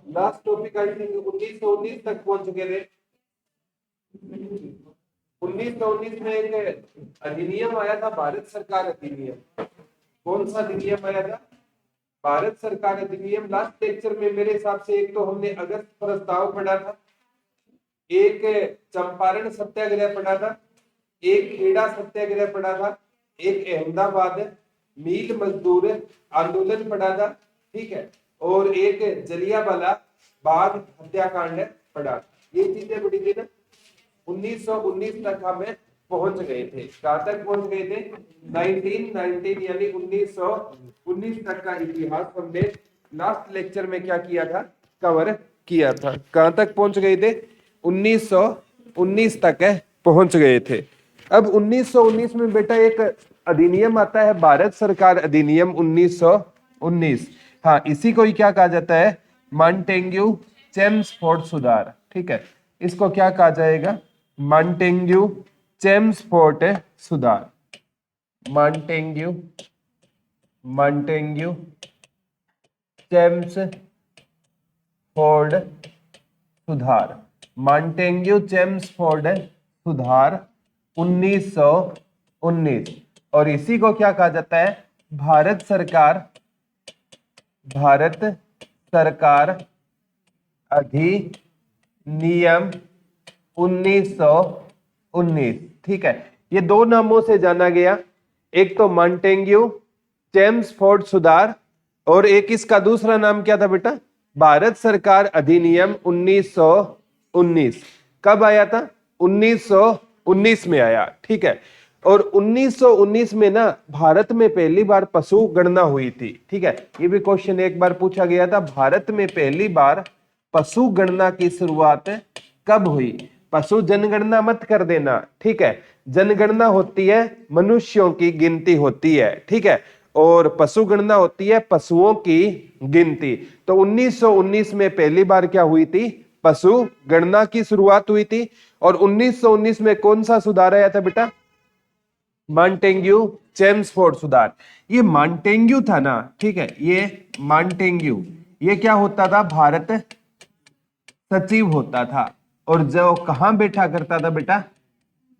Last topic I think 1919 तक पहुंच चुके थे। 1919 में एक अधिनियम आया था, भारत सरकार अधिनियम। कौन सा अधिनियम आया था? भारत सरकार अधिनियम। लास्ट लेक्चर में मेरे हिसाब से एक तो हमने अगस्त प्रस्ताव पढ़ा था, एक चंपारण सत्याग्रह पढ़ा था, एक खेड़ा सत्याग्रह पढ़ा था, एक अहमदाबाद मील मजदूर आंदोलन पढ़ा था, ठीक है, और एक जलियांवाला बाग हत्याकांड पढ़ा। ये चीजें पढ़ी थी ना। 1919 तक हमें पहुंच गए थे। कहां तक पहुंच गए थे? 1919 यानी 1919 तक का इतिहास हमने लास्ट लेक्चर में क्या किया था? कवर किया था। कहां तक पहुंच गए थे? 1919 तक पहुंच गए थे। अब 1919 में बेटा एक अधिनियम आता है, भारत सरकार अधिनियम 1919। हाँ, इसी को ही क्या कहा जाता है? मॉन्टेग्यू चेम्सफोर्ड सुधार। ठीक है, इसको क्या कहा जाएगा? मॉन्टेग्यू चेम्सफोर्ड सुधार। मॉन्टेग्यू चेम्सफोर्ड सुधार। मॉन्टेग्यू चेम्सफोर्ड सुधार 1919। और इसी को क्या कहा जाता है? भारत सरकार अधिनियम 1919। ठीक है, ये दो नामों से जाना गया, एक तो मॉन्टेग्यू चेम्सफोर्ड सुधार और एक इसका दूसरा नाम क्या था बेटा? भारत सरकार अधिनियम 1919। कब आया था? 1919 में आया। ठीक है, और 1919 में ना भारत में पहली बार पशु गणना हुई थी। ठीक है, ये भी क्वेश्चन एक बार पूछा गया था, भारत में पहली बार पशु गणना की शुरुआत कब हुई? पशु जनगणना मत कर देना, ठीक है। जनगणना होती है मनुष्यों की गिनती होती है, ठीक है, और पशु गणना होती है पशुओं की गिनती। तो 1919 में पहली बार क्या हुई थी? पशु गणना की शुरुआत हुई थी। और 1919 में कौन सा सुधार आया था बेटा? मॉन्टेग्यू चेम्सफोर्ड सुधार। ये मॉन्टेग्यू था ना, ठीक है, ये मॉन्टेग्यू, ये क्या होता था? भारत सचिव होता था। और जो कहां बैठा करता था बेटा?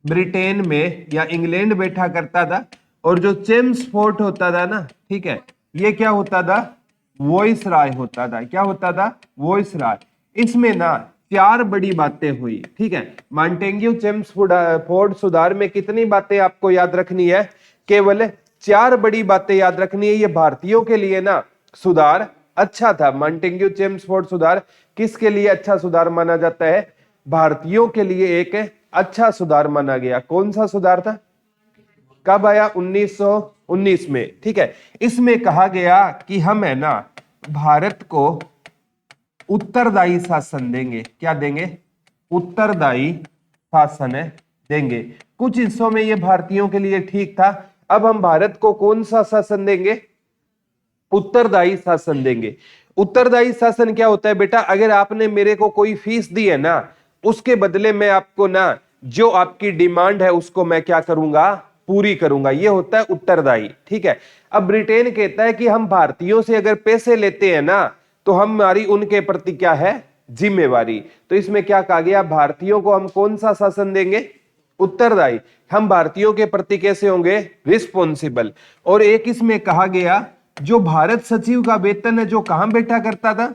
ब्रिटेन में या इंग्लैंड बैठा करता था। और जो चेम्सफोर्ड होता था ना, ठीक है, ये क्या होता था? वॉइस राय होता था। क्या होता था? वॉइस राय। इसमें ना चार बड़ी बातें हुई। ठीक है, मॉन्टेग्यू चेम्सफोर्ड सुधार में कितनी बातें आपको याद रखनी है? केवल चार बड़ी बातें याद रखनी है। ये भारतीयों के लिए ना सुधार अच्छा था। मॉन्टेग्यू चेम्सफोर्ड सुधार किसके लिए अच्छा सुधार माना जाता है? भारतीयों के लिए एक अच्छा सुधार माना गया। कौन सा सुधार था? कब आया? 1919 में। ठीक है, इसमें कहा गया कि हम है ना भारत को उत्तरदायी शासन देंगे। क्या देंगे? उत्तरदायी शासन देंगे। कुछ हिस्सों में ये भारतीयों के लिए ठीक था। अब हम भारत को कौन सा शासन देंगे? उत्तरदायी शासन देंगे। उत्तरदायी शासन क्या होता है बेटा? अगर आपने मेरे को कोई फीस दी है ना, उसके बदले में आपको ना जो आपकी डिमांड है उसको मैं क्या करूंगा? पूरी करूंगा। ये होता है उत्तरदायी। ठीक है, अब ब्रिटेन कहता है कि हम भारतीयों से अगर पैसे लेते हैं ना तो हमारी उनके प्रति क्या है? जिम्मेवारी। तो इसमें क्या कहा गया? भारतीयों को हम कौन सा शासन देंगे? उत्तरदायी। हम भारतीयों के प्रति कैसे होंगे? रिस्पॉन्सिबल। और एक इसमें कहा गया जो भारत सचिव का वेतन है, जो कहां बैठा करता था?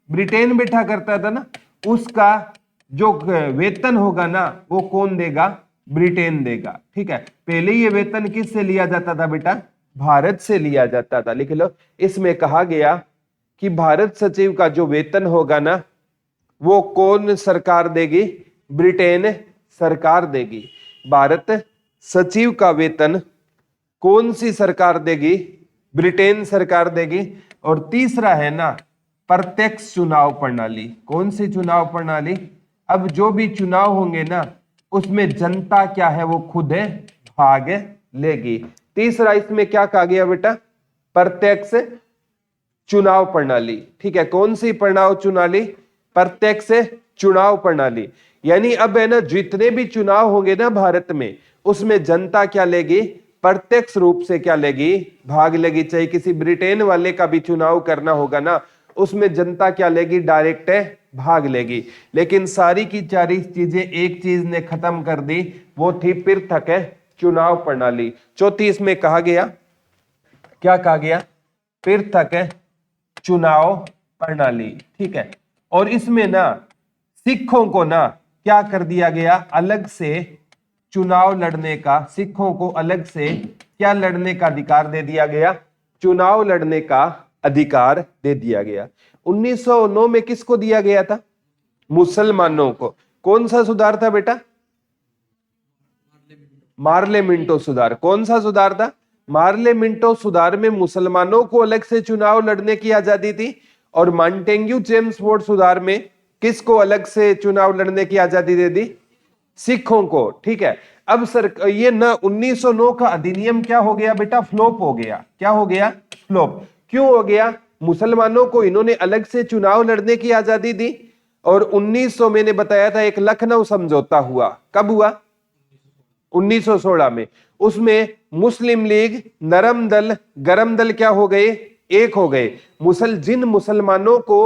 ब्रिटेन बैठा करता था ना, उसका जो वेतन होगा ना वो कौन देगा? ब्रिटेन देगा। ठीक है, पहले ये वेतन किससे लिया जाता था बेटा? भारत से लिया जाता था। लिख लो, इसमें कहा गया कि भारत सचिव का जो वेतन होगा ना वो कौन सरकार देगी? ब्रिटेन सरकार देगी। भारत सचिव का वेतन कौन सी सरकार देगी? ब्रिटेन सरकार देगी। और तीसरा है ना प्रत्यक्ष चुनाव प्रणाली। कौन सी चुनाव प्रणाली? अब जो भी चुनाव होंगे ना उसमें जनता क्या है? वो खुद है भाग लेगी। तीसरा इसमें क्या कहा गया बेटा? प्रत्यक्ष चुनाव प्रणाली। ठीक है, कौन सी प्रणाली? प्रत्यक्ष चुनाव प्रणाली। यानी अब है ना जितने भी चुनाव होंगे ना भारत में, उसमें जनता क्या लेगी? प्रत्यक्ष रूप से क्या लेगी? भाग लेगी। चाहे किसी ब्रिटेन वाले का भी चुनाव करना होगा ना, उसमें जनता क्या लेगी, डायरेक्ट भाग लेगी। लेकिन सारी की सारी चीजें एक चीज ने खत्म कर दी, वो थी पृथक चुनाव प्रणाली। चौथी इसमें कहा गया, क्या कहा गया, पृथक चुनाव प्रणाली। ठीक है, और इसमें ना सिखों को ना क्या कर दिया गया, अलग से चुनाव लड़ने का, सिखों को अलग से क्या लड़ने का अधिकार दे दिया गया, चुनाव लड़ने का अधिकार दे दिया गया। 1909 में किसको दिया गया था, मुसलमानों को। कौन सा सुधार था बेटा, मार्ले मिंटो सुधार। कौन सा सुधार था, मार्ले मिंटो सुधार में मुसलमानों को अलग से चुनाव लड़ने की आजादी थी, और मॉन्टेग्यू चेम्सफोर्ड सुधार में किसको अलग से चुनाव लड़ने की आजादी दे दी, सिखों को। ठीक है, अब सर ये ना 1909 का अधिनियम क्या हो गया बेटा, फ्लॉप हो गया। क्या हो गया, फ्लॉप। क्यों हो गया, मुसलमानों को इन्होंने अलग से चुनाव लड़ने की आजादी दी, और 1900 मैंने बताया था एक लखनऊ समझौता हुआ। कब हुआ, 1916 में। उसमें मुस्लिम लीग, नरम दल, गरम दल क्या हो गए, एक हो गए। जिन मुसलमानों को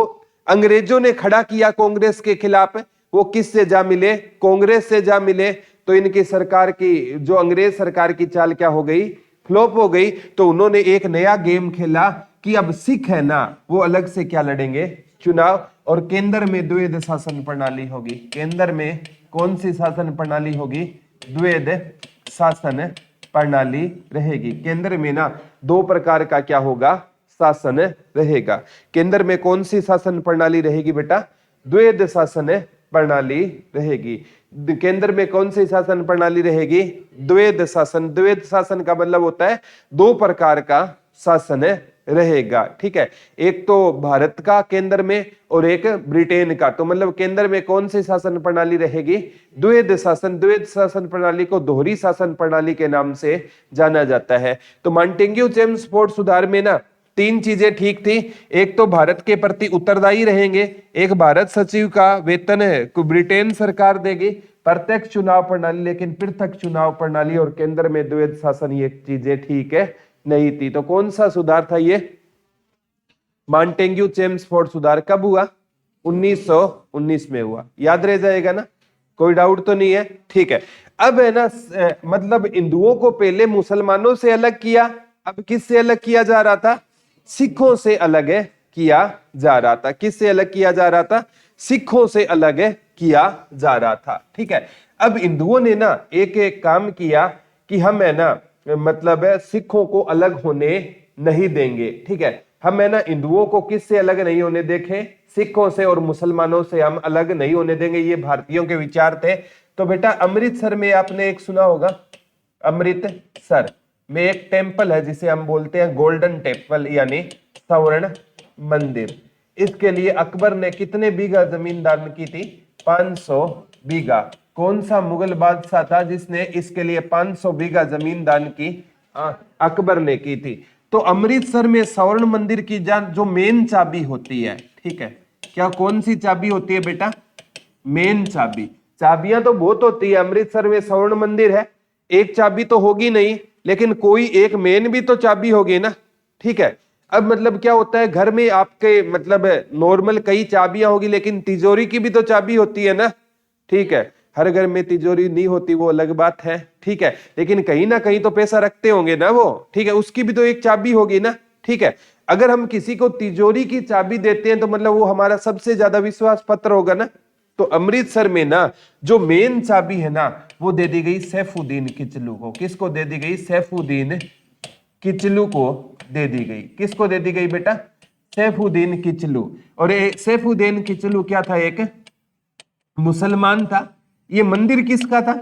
अंग्रेजों ने खड़ा किया कांग्रेस के खिलाफ, वो किससे जा मिले, कांग्रेस से जा मिले। तो इनकी सरकार की, जो अंग्रेज सरकार की चाल क्या हो गई, फ्लॉप हो गई। तो उन्होंने एक नया गेम खेला कि अब सिख है ना, वो अलग से क्या लड़ेंगे, चुनाव। और केंद्र में द्वैध शासन प्रणाली होगी। केंद्र में कौन सी शासन प्रणाली होगी, द्वैध शासन प्रणाली रहेगी। केंद्र में ना दो प्रकार का क्या होगा, शासन रहेगा। केंद्र में कौन सी शासन प्रणाली रहेगी बेटा, द्वैध शासन प्रणाली रहेगी। केंद्र में कौन सी शासन प्रणाली रहेगी, द्वैध शासन। द्वैध शासन का मतलब होता है दो प्रकार का शासन रहेगा। ठीक है, एक तो भारत का केंद्र में और एक ब्रिटेन का। तो मतलब केंद्र में कौन सी शासन प्रणाली रहेगी, द्वैध शासन। द्वैध शासन प्रणाली को दोहरी शासन प्रणाली के नाम से जाना जाता है। तो मॉन्टेग्यू चेम्सफोर्ड सुधार में ना तीन चीजें ठीक थी। एक तो भारत के प्रति उत्तरदायी रहेंगे, एक भारत सचिव का वेतन है ब्रिटेन सरकार देगी, प्रत्यक्ष चुनाव प्रणाली लेकिन पृथक चुनाव प्रणाली, और केंद्र में द्वैध शासन, ये चीजें ठीक है नहीं थी। तो कौन सा सुधार था ये, मॉन्टेग्यू चेम्सफोर्ड सुधार। कब हुआ, 1919 में हुआ। याद रह जाएगा ना, कोई डाउट तो नहीं है। ठीक है, अब है ना मतलब हिंदुओं को पहले मुसलमानों से अलग किया, अब किससे अलग किया जा रहा था, सिखों से अलग किया जा रहा था। किससे अलग किया जा रहा था, सिखों से अलग किया जा रहा था। ठीक है, अब हिंदुओं ने ना एक एक काम किया कि हम है ना मतलब सिखों को अलग होने नहीं देंगे। ठीक है, हम है ना हिंदुओं को किससे अलग नहीं होने देंगे, सिखों से, और मुसलमानों से हम अलग नहीं होने देंगे। ये भारतीयों के विचार थे। तो बेटा अमृतसर में आपने एक सुना होगा, अमृतसर में एक टेम्पल है जिसे हम बोलते हैं गोल्डन टेम्पल यानी स्वर्ण मंदिर। इसके लिए अकबर ने कितने बीघा जमीन दान की थी, 500 बीघा। कौन सा मुगल बादशाह था जिसने इसके लिए 500 बीघा जमीन दान की, अकबर ने की थी। तो अमृतसर में स्वर्ण मंदिर की जो मेन चाबी होती है, ठीक है, क्या कौन सी चाबी होती है बेटा, मेन चाबी। चाबियां तो बहुत होती है, अमृतसर में स्वर्ण मंदिर है, एक चाबी तो होगी नहीं, लेकिन कोई एक मेन भी तो चाबी होगी ना। ठीक है, अब मतलब क्या होता है, घर में आपके मतलब नॉर्मल कई चाबियां होगी, लेकिन तिजोरी की भी तो चाबी होती है ना। ठीक है, हर घर में तिजोरी नहीं होती, वो अलग बात है। ठीक है, लेकिन कहीं ना कहीं तो पैसा रखते होंगे ना वो। ठीक है, उसकी भी तो एक चाबी होगी ना। ठीक है, अगर हम किसी को तिजोरी की चाबी देते हैं तो मतलब वो हमारा सबसे ज्यादा विश्वास पत्र होगा ना। तो अमृतसर में ना जो मेन चाबी है ना वो दे दी गई सैफुद्दीन किचलू को। किसको दे दी गई, सैफुद्दीन किचलू को दे दी गई। किसको दे दी गई बेटा, सैफुद्दीन किचलू। और सैफुद्दीन किचलू क्या था, एक मुसलमान था। ये मंदिर किसका था,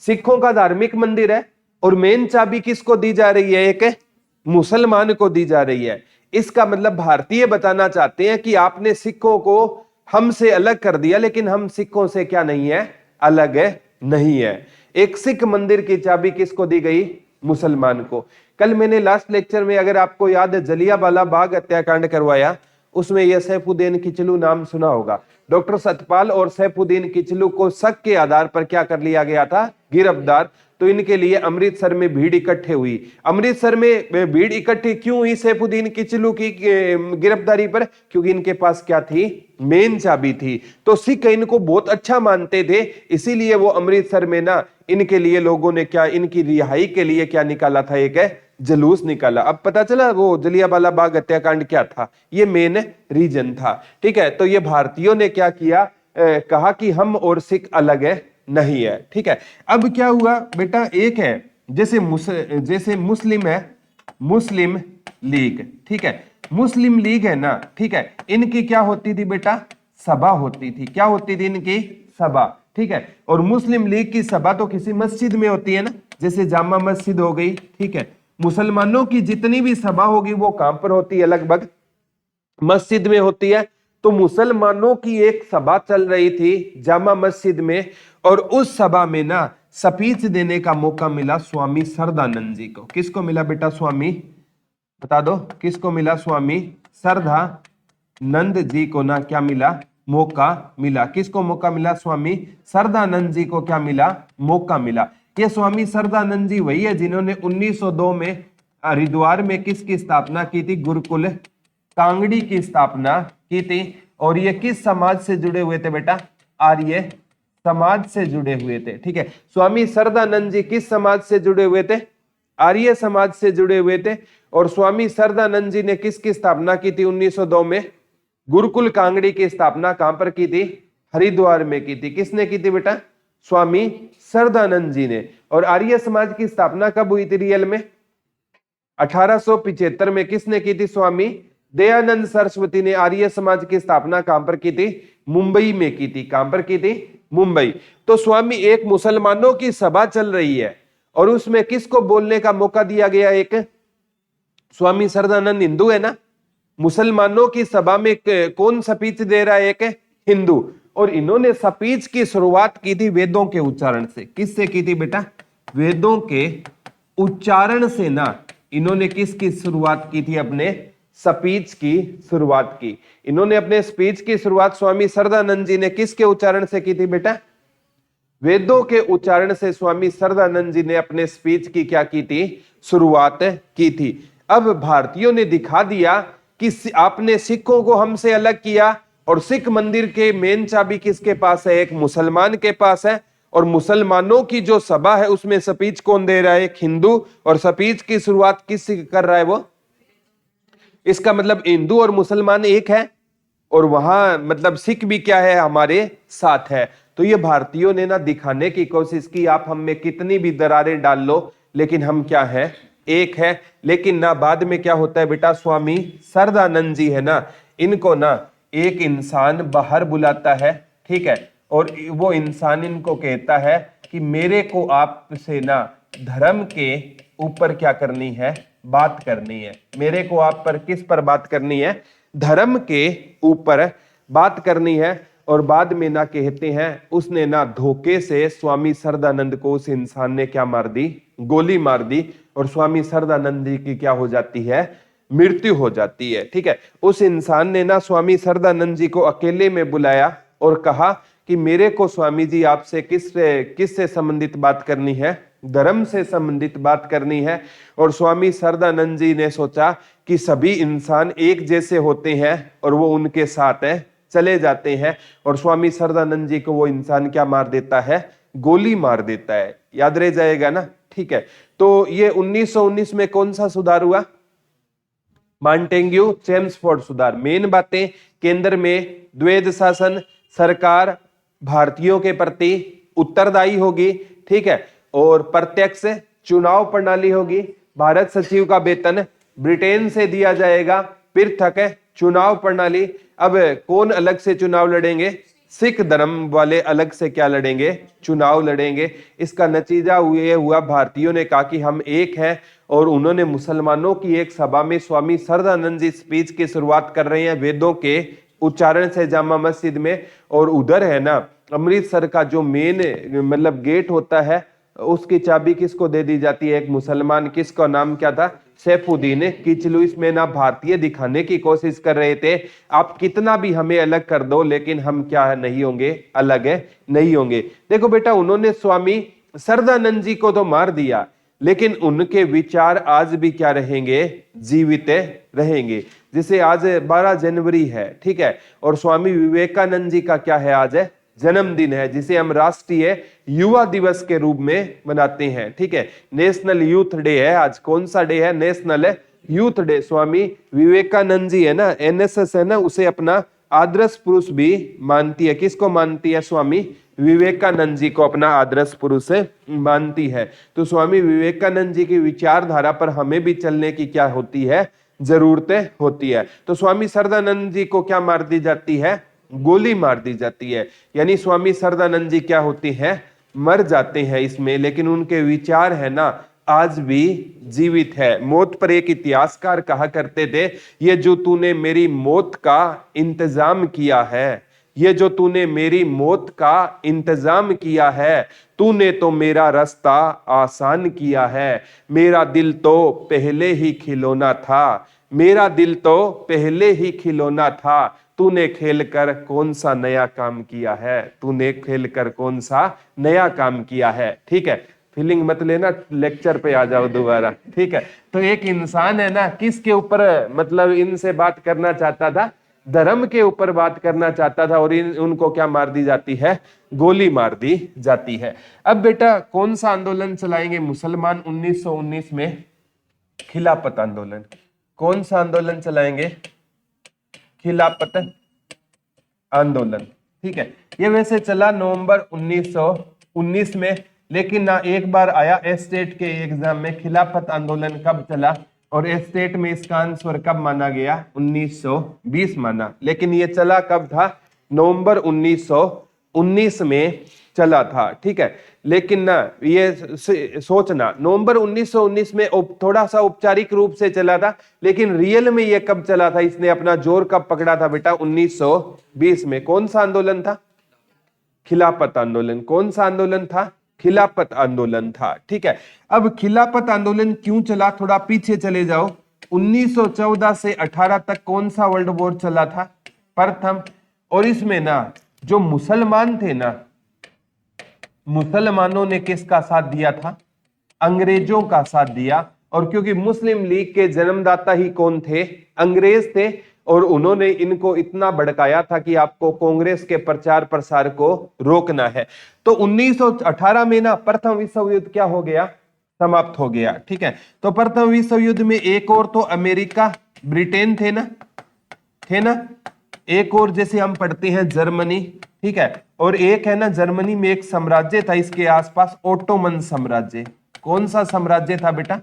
सिखों का धार्मिक मंदिर है, और मेन चाबी किसको दी जा रही है, एक मुसलमान को दी जा रही है। इसका मतलब भारतीय बताना चाहते हैं कि आपने सिखों को हमसे अलग कर दिया, लेकिन हम सिखों से क्या नहीं है, अलग है नहीं है। एक सिख मंदिर की चाबी किसको दी गई, मुसलमान को। कल मैंने लास्ट लेक्चर में, अगर आपको याद है, जलियांवाला बाग हत्याकांड करवाया, उसमें यह सैफुद्दीन किचलू नाम सुना होगा। डॉक्टर सतपाल और सैफुद्दीन किचलू को शक के आधार पर क्या कर लिया गया था, गिरफ्तार। तो तो इनके लिए अमृतसर में भीड़ इकट्ठे हुई। अमृतसर में भीड़ इकट्ठी क्यों हुई सैफुद्दीन किचलू की गिरफ्तारी पर? क्योंकि इनके पास क्या थी? मेन चाबी थी। तो सिख इनको बहुत अच्छा मानते थे, इसीलिए वो अमृतसर में ना इनके लिए लोगों ने क्या, इनकी रिहाई के लिए क्या निकाला था? एक है जुलूस निकाला। अब पता चला वो जलियांवाला बाग हत्याकांड क्या था, ये मेन रीजन था। ठीक है, तो ये भारतीयों ने क्या किया, कहा कि हम और सिख अलग है, नहीं है। ठीक है, अब क्या हुआ बेटा, एक है जैसे मुस्लिम है, मुस्लिम लीग। ठीक है, मुस्लिम लीग है ना, ठीक है, इनकी क्या होती थी बेटा? सभा होती थी। क्या होती थी इनकी? सभा। ठीक है, और मुस्लिम लीग की सभा तो किसी मस्जिद में होती है ना, जैसे जामा मस्जिद हो गई। ठीक है, मुसलमानों की जितनी भी सभा होगी वो कहां पर होती है? लगभग मस्जिद में होती है। तो मुसलमानों की एक सभा चल रही थी जामा मस्जिद में, और उस सभा में ना स्पीच देने का मौका मिला स्वामी सरदानंद जी को। किसको मिला बेटा? स्वामी, बता दो किसको मिला? स्वामी सरदानंद जी को ना क्या मिला? मौका मिला। किसको मौका मिला? स्वामी सरदानंद जी को क्या मिला? मौका मिला। ये स्वामी सरदानंद जी वही है जिन्होंने 1902 में हरिद्वार में किसकी स्थापना की थी? गुरुकुल कांगड़ी की स्थापना की थी। और ये किस समाज से जुड़े हुए थे बेटा? आर्य समाज से जुड़े हुए थे। ठीक है, स्वामी सरदानंद जी किस समाज से जुड़े हुए थे? आर्य समाज से जुड़े हुए थे। और स्वामी सरदानंद जी ने किसकी स्थापना की थी 1902 में? गुरुकुल कांगड़ी की स्थापना कहां पर की थी? हरिद्वार में की थी। किसने की थी बेटा? स्वामी सरदानंद जी ने। और आर्य समाज की स्थापना कब हुई थी रियल में? 1875 में। किसने की थी? स्वामी दयानंद सरस्वती ने आर्य समाज की स्थापना कहां पर की थी? मुंबई में की थी। कहां पर की थी? मुंबई। तो स्वामी, एक मुसलमानों की सभा चल रही है और उसमें किसको बोलने का मौका दिया गया? एक स्वामी सरदानंद हिंदू है ना, मुसलमानों की सभा में कौन स्पीच दे रहा है? एक हिंदू। और इन्होंने स्पीच की शुरुआत की थी वेदों के उच्चारण से। किससे की थी बेटा? वेदों के उच्चारण से ना इन्होंने किसकी शुरुआत की थी? अपने स्पीच की शुरुआत की। इन्होंने अपने स्पीच की शुरुआत स्वामी सरदानंद जी ने किसके उच्चारण से की थी बेटा? वेदों के उच्चारण से स्वामी सरदानंद जी ने अपने स्पीच की क्या की थी? शुरुआत की थी। अब भारतीयों ने दिखा दिया कि आपने सिखों को हमसे अलग किया, और सिख मंदिर के मेन चाबी किसके पास है? एक मुसलमान के पास है। और मुसलमानों की जो सभा है उसमें स्पीच कौन दे रहा है? एक हिंदू। और स्पीच की शुरुआत किस कर रहा है वो? इसका मतलब हिंदू और मुसलमान एक है, और वहां मतलब सिख भी क्या है? हमारे साथ है। तो ये भारतीयों ने ना दिखाने की कोशिश की, आप हम में कितनी भी दरारें डाल लो लेकिन हम क्या है? एक है। लेकिन ना बाद में क्या होता है बेटा? स्वामी सरदानंद जी है ना, इनको ना एक इंसान बाहर बुलाता है। ठीक है, और वो इंसान इनको कहता है कि मेरे को आपसे ना धर्म के ऊपर क्या करनी है? बात करनी है। मेरे को आप पर किस पर बात करनी है? धर्म के ऊपर बात करनी है। और बाद में ना कहते हैं उसने ना धोखे से स्वामी सरदानंद को उस इंसान ने क्या मार दी? गोली मार दी। और स्वामी सरदानंद जी की क्या हो जाती है? मृत्यु हो जाती है। ठीक है, उस इंसान ने ना स्वामी सरदानंद जी को अकेले में बुलाया और कहा कि मेरे को स्वामी जी आपसे किससे संबंधित बात करनी है? धर्म से संबंधित बात करनी है। और स्वामी सरदानंद जी ने सोचा कि सभी इंसान एक जैसे होते हैं और वो उनके साथ है, चले जाते हैं। और स्वामी सरदानंद जी को वो इंसान क्या मार देता है? गोली मार देता है। याद रह जाएगा ना? ठीक है, तो ये 1919 में कौन सा सुधार हुआ? मॉन्टेग्यू चेम्सफोर्ड सुधार। मेन बातें, केंद्र में द्वैध शासन, सरकार भारतीयों के प्रति उत्तरदायी होगी। ठीक है, और प्रत्यक्ष चुनाव प्रणाली होगी। भारत सचिव का वेतन ब्रिटेन से दिया जाएगा। पृथक चुनाव प्रणाली। अब कौन अलग से चुनाव लड़ेंगे? सिख धर्म वाले अलग से क्या लड़ेंगे? चुनाव लड़ेंगे। इसका नतीजा ये हुआ, भारतीयों ने कहा कि हम एक हैं, और उन्होंने मुसलमानों की एक सभा में स्वामी सरदानंद जी स्पीच की शुरुआत कर रहे हैं वेदों के उच्चारण से जामा मस्जिद में। और उधर है ना अमृतसर का जो मेन मतलब गेट होता है, उसकी चाबी किसको दे दी जाती है? एक मुसलमान। किसका नाम क्या था? सैफुद्दीन किचलू। इसमें ना भारतीय दिखाने की कोशिश कर रहे थे, आप कितना भी हमें अलग कर दो लेकिन हम क्या नहीं होंगे? अलग है नहीं होंगे। देखो बेटा, उन्होंने स्वामी सरदानंद जी को तो मार दिया, लेकिन उनके विचार आज भी क्या रहेंगे, जीवित रहेंगे। जैसे आज 12 जनवरी है, ठीक है, और स्वामी विवेकानंद जी का क्या है, आज है जन्मदिन है, जिसे हम राष्ट्रीय युवा दिवस के रूप में मनाते हैं, ठीक है। नेशनल यूथ डे है आज। कौन सा डे है, national youth day. Swami Vivekananda ji है ना, एनएसएस है ना, उसे अपना आदर्श पुरुष भी मानती है। किसको मानती है, स्वामी विवेकानंद जी को अपना आदर्श पुरुष मानती है। तो स्वामी विवेकानंद जी की विचारधारा पर हमें भी चलने की क्या होती है, जरूरतें होती है। तो स्वामी सरदानंद जी को क्या मार दी जाती है, गोली मार दी जाती है। यानी स्वामी सरदानंद जी क्या होते हैं, मर जाते हैं इसमें, लेकिन उनके विचार है ना आज भी जीवित है। मौत पर एक इतिहासकार कहा करते थे, ये जो तूने मेरी मौत का इंतजाम किया है, ये जो तूने मेरी मौत का इंतजाम किया है, तूने तो मेरा रास्ता आसान किया है। मेरा दिल तो पहले ही खिलौना था, मेरा दिल तो पहले ही खिलौना था। तूने खेलकर कौन सा नया काम किया है, तूने खेलकर कौन सा नया काम किया है। ठीक है, फीलिंग मत लेना, लेक्चर पे आ जाओ दोबारा। ठीक है, तो एक इंसान है ना, किसके ऊपर मतलब इनसे बात करना चाहता था, धर्म के ऊपर बात करना चाहता था, और उनको क्या मार दी जाती है, गोली मार दी जाती है। अब बेटा कौन सा आंदोलन चलाएंगे मुसलमान 1919 में, खिलाफत आंदोलन। कौन सा आंदोलन चलाएंगे, खिलाफत आंदोलन। ठीक है, ये वैसे चला नवंबर 1919 में, लेकिन ना एक बार आया एस्टेट के एग्जाम में, खिलाफत आंदोलन कब चला, और एस्टेट में इसका आंसर कब माना गया, 1920 माना। लेकिन ये चला कब था, नवंबर 1919 में चला था। ठीक है, लेकिन ना ये सोचना, नवंबर 1919 में थोड़ा सा औपचारिक रूप से चला था, लेकिन रियल में ये कब चला था, इसने अपना जोर कब पकड़ा था बेटा, 1920 में। कौन सा आंदोलन था, खिलाफत आंदोलन। कौन सा आंदोलन था, खिलाफत आंदोलन था। ठीक है, अब खिलाफत आंदोलन क्यों चला, थोड़ा पीछे चले जाओ। 1914 से 18 तक कौन सा वर्ल्ड वॉर चला था, प्रथम। और इसमें ना जो मुसलमान थे ना, मुसलमानों ने किसका साथ दिया था, अंग्रेजों का साथ दिया। और क्योंकि मुस्लिम लीग के जन्मदाता ही कौन थे, अंग्रेज थे, और उन्होंने इनको इतना भड़काया था कि आपको कांग्रेस के प्रचार प्रसार को रोकना है। तो 1918 में ना प्रथम विश्व युद्ध क्या हो गया, समाप्त हो गया। ठीक है, तो प्रथम विश्व युद्ध में एक और तो अमेरिका ब्रिटेन थे ना, एक और जैसे हम पढ़ते हैं जर्मनी। ठीक है, और एक है ना जर्मनी में एक साम्राज्य था इसके आसपास, ओटोमन साम्राज्य। कौन सा साम्राज्य था बेटा,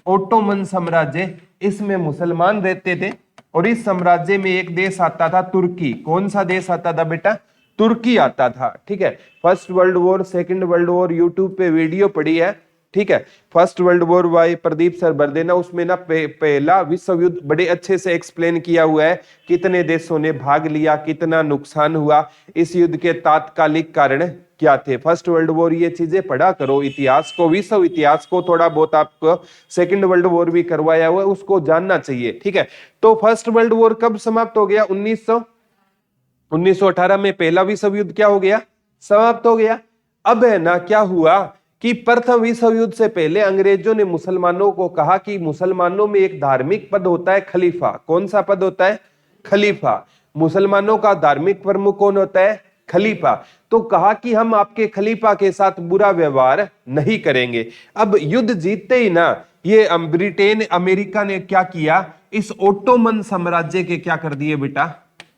ओटोमन साम्राज्य। इसमें मुसलमान रहते थे, और इस साम्राज्य में एक देश आता था तुर्की। कौन सा देश आता था बेटा, तुर्की आता था। ठीक है, First World War, Second World War YouTube पे वीडियो पड़ी है। ठीक है, First World War by Pradeep sir भर देना, उसमें ना पहला विश्व युद्ध बड़े अच्छे से एक्सप्लेन किया हुआ है, कितने देशों ने भाग लिया, कितना नुकसान हुआ, इस युद्ध के तात्कालिक कारण क्या थे। फर्स्ट वर्ल्ड वॉर, ये चीजें पढ़ा करो, इतिहास को, विश्व इतिहास को थोड़ा बहुत आपको सेकंड वर्ल्ड वॉर भी करवाया हुआ है, उसको जानना चाहिए। ठीक है, तो फर्स्ट वर्ल्ड वॉर कब समाप्त हो गया, 1918 में पहला विश्व युद्ध क्या हो गया, समाप्त हो गया। अब है ना क्या हुआ कि प्रथम विश्व युद्ध से पहले अंग्रेजों ने मुसलमानों को कहा कि मुसलमानों में एक धार्मिक पद होता है, खलीफा। कौन सा पद होता है, खलीफा। मुसलमानों का धार्मिक प्रमुख कौन होता है, खलीफा। तो कहा कि हम आपके खलीफा के साथ बुरा व्यवहार नहीं करेंगे। अब युद्ध जीतते ही ना ये ब्रिटेन अमेरिका ने क्या किया, इस ओटोमन साम्राज्य के क्या कर दिए बेटा,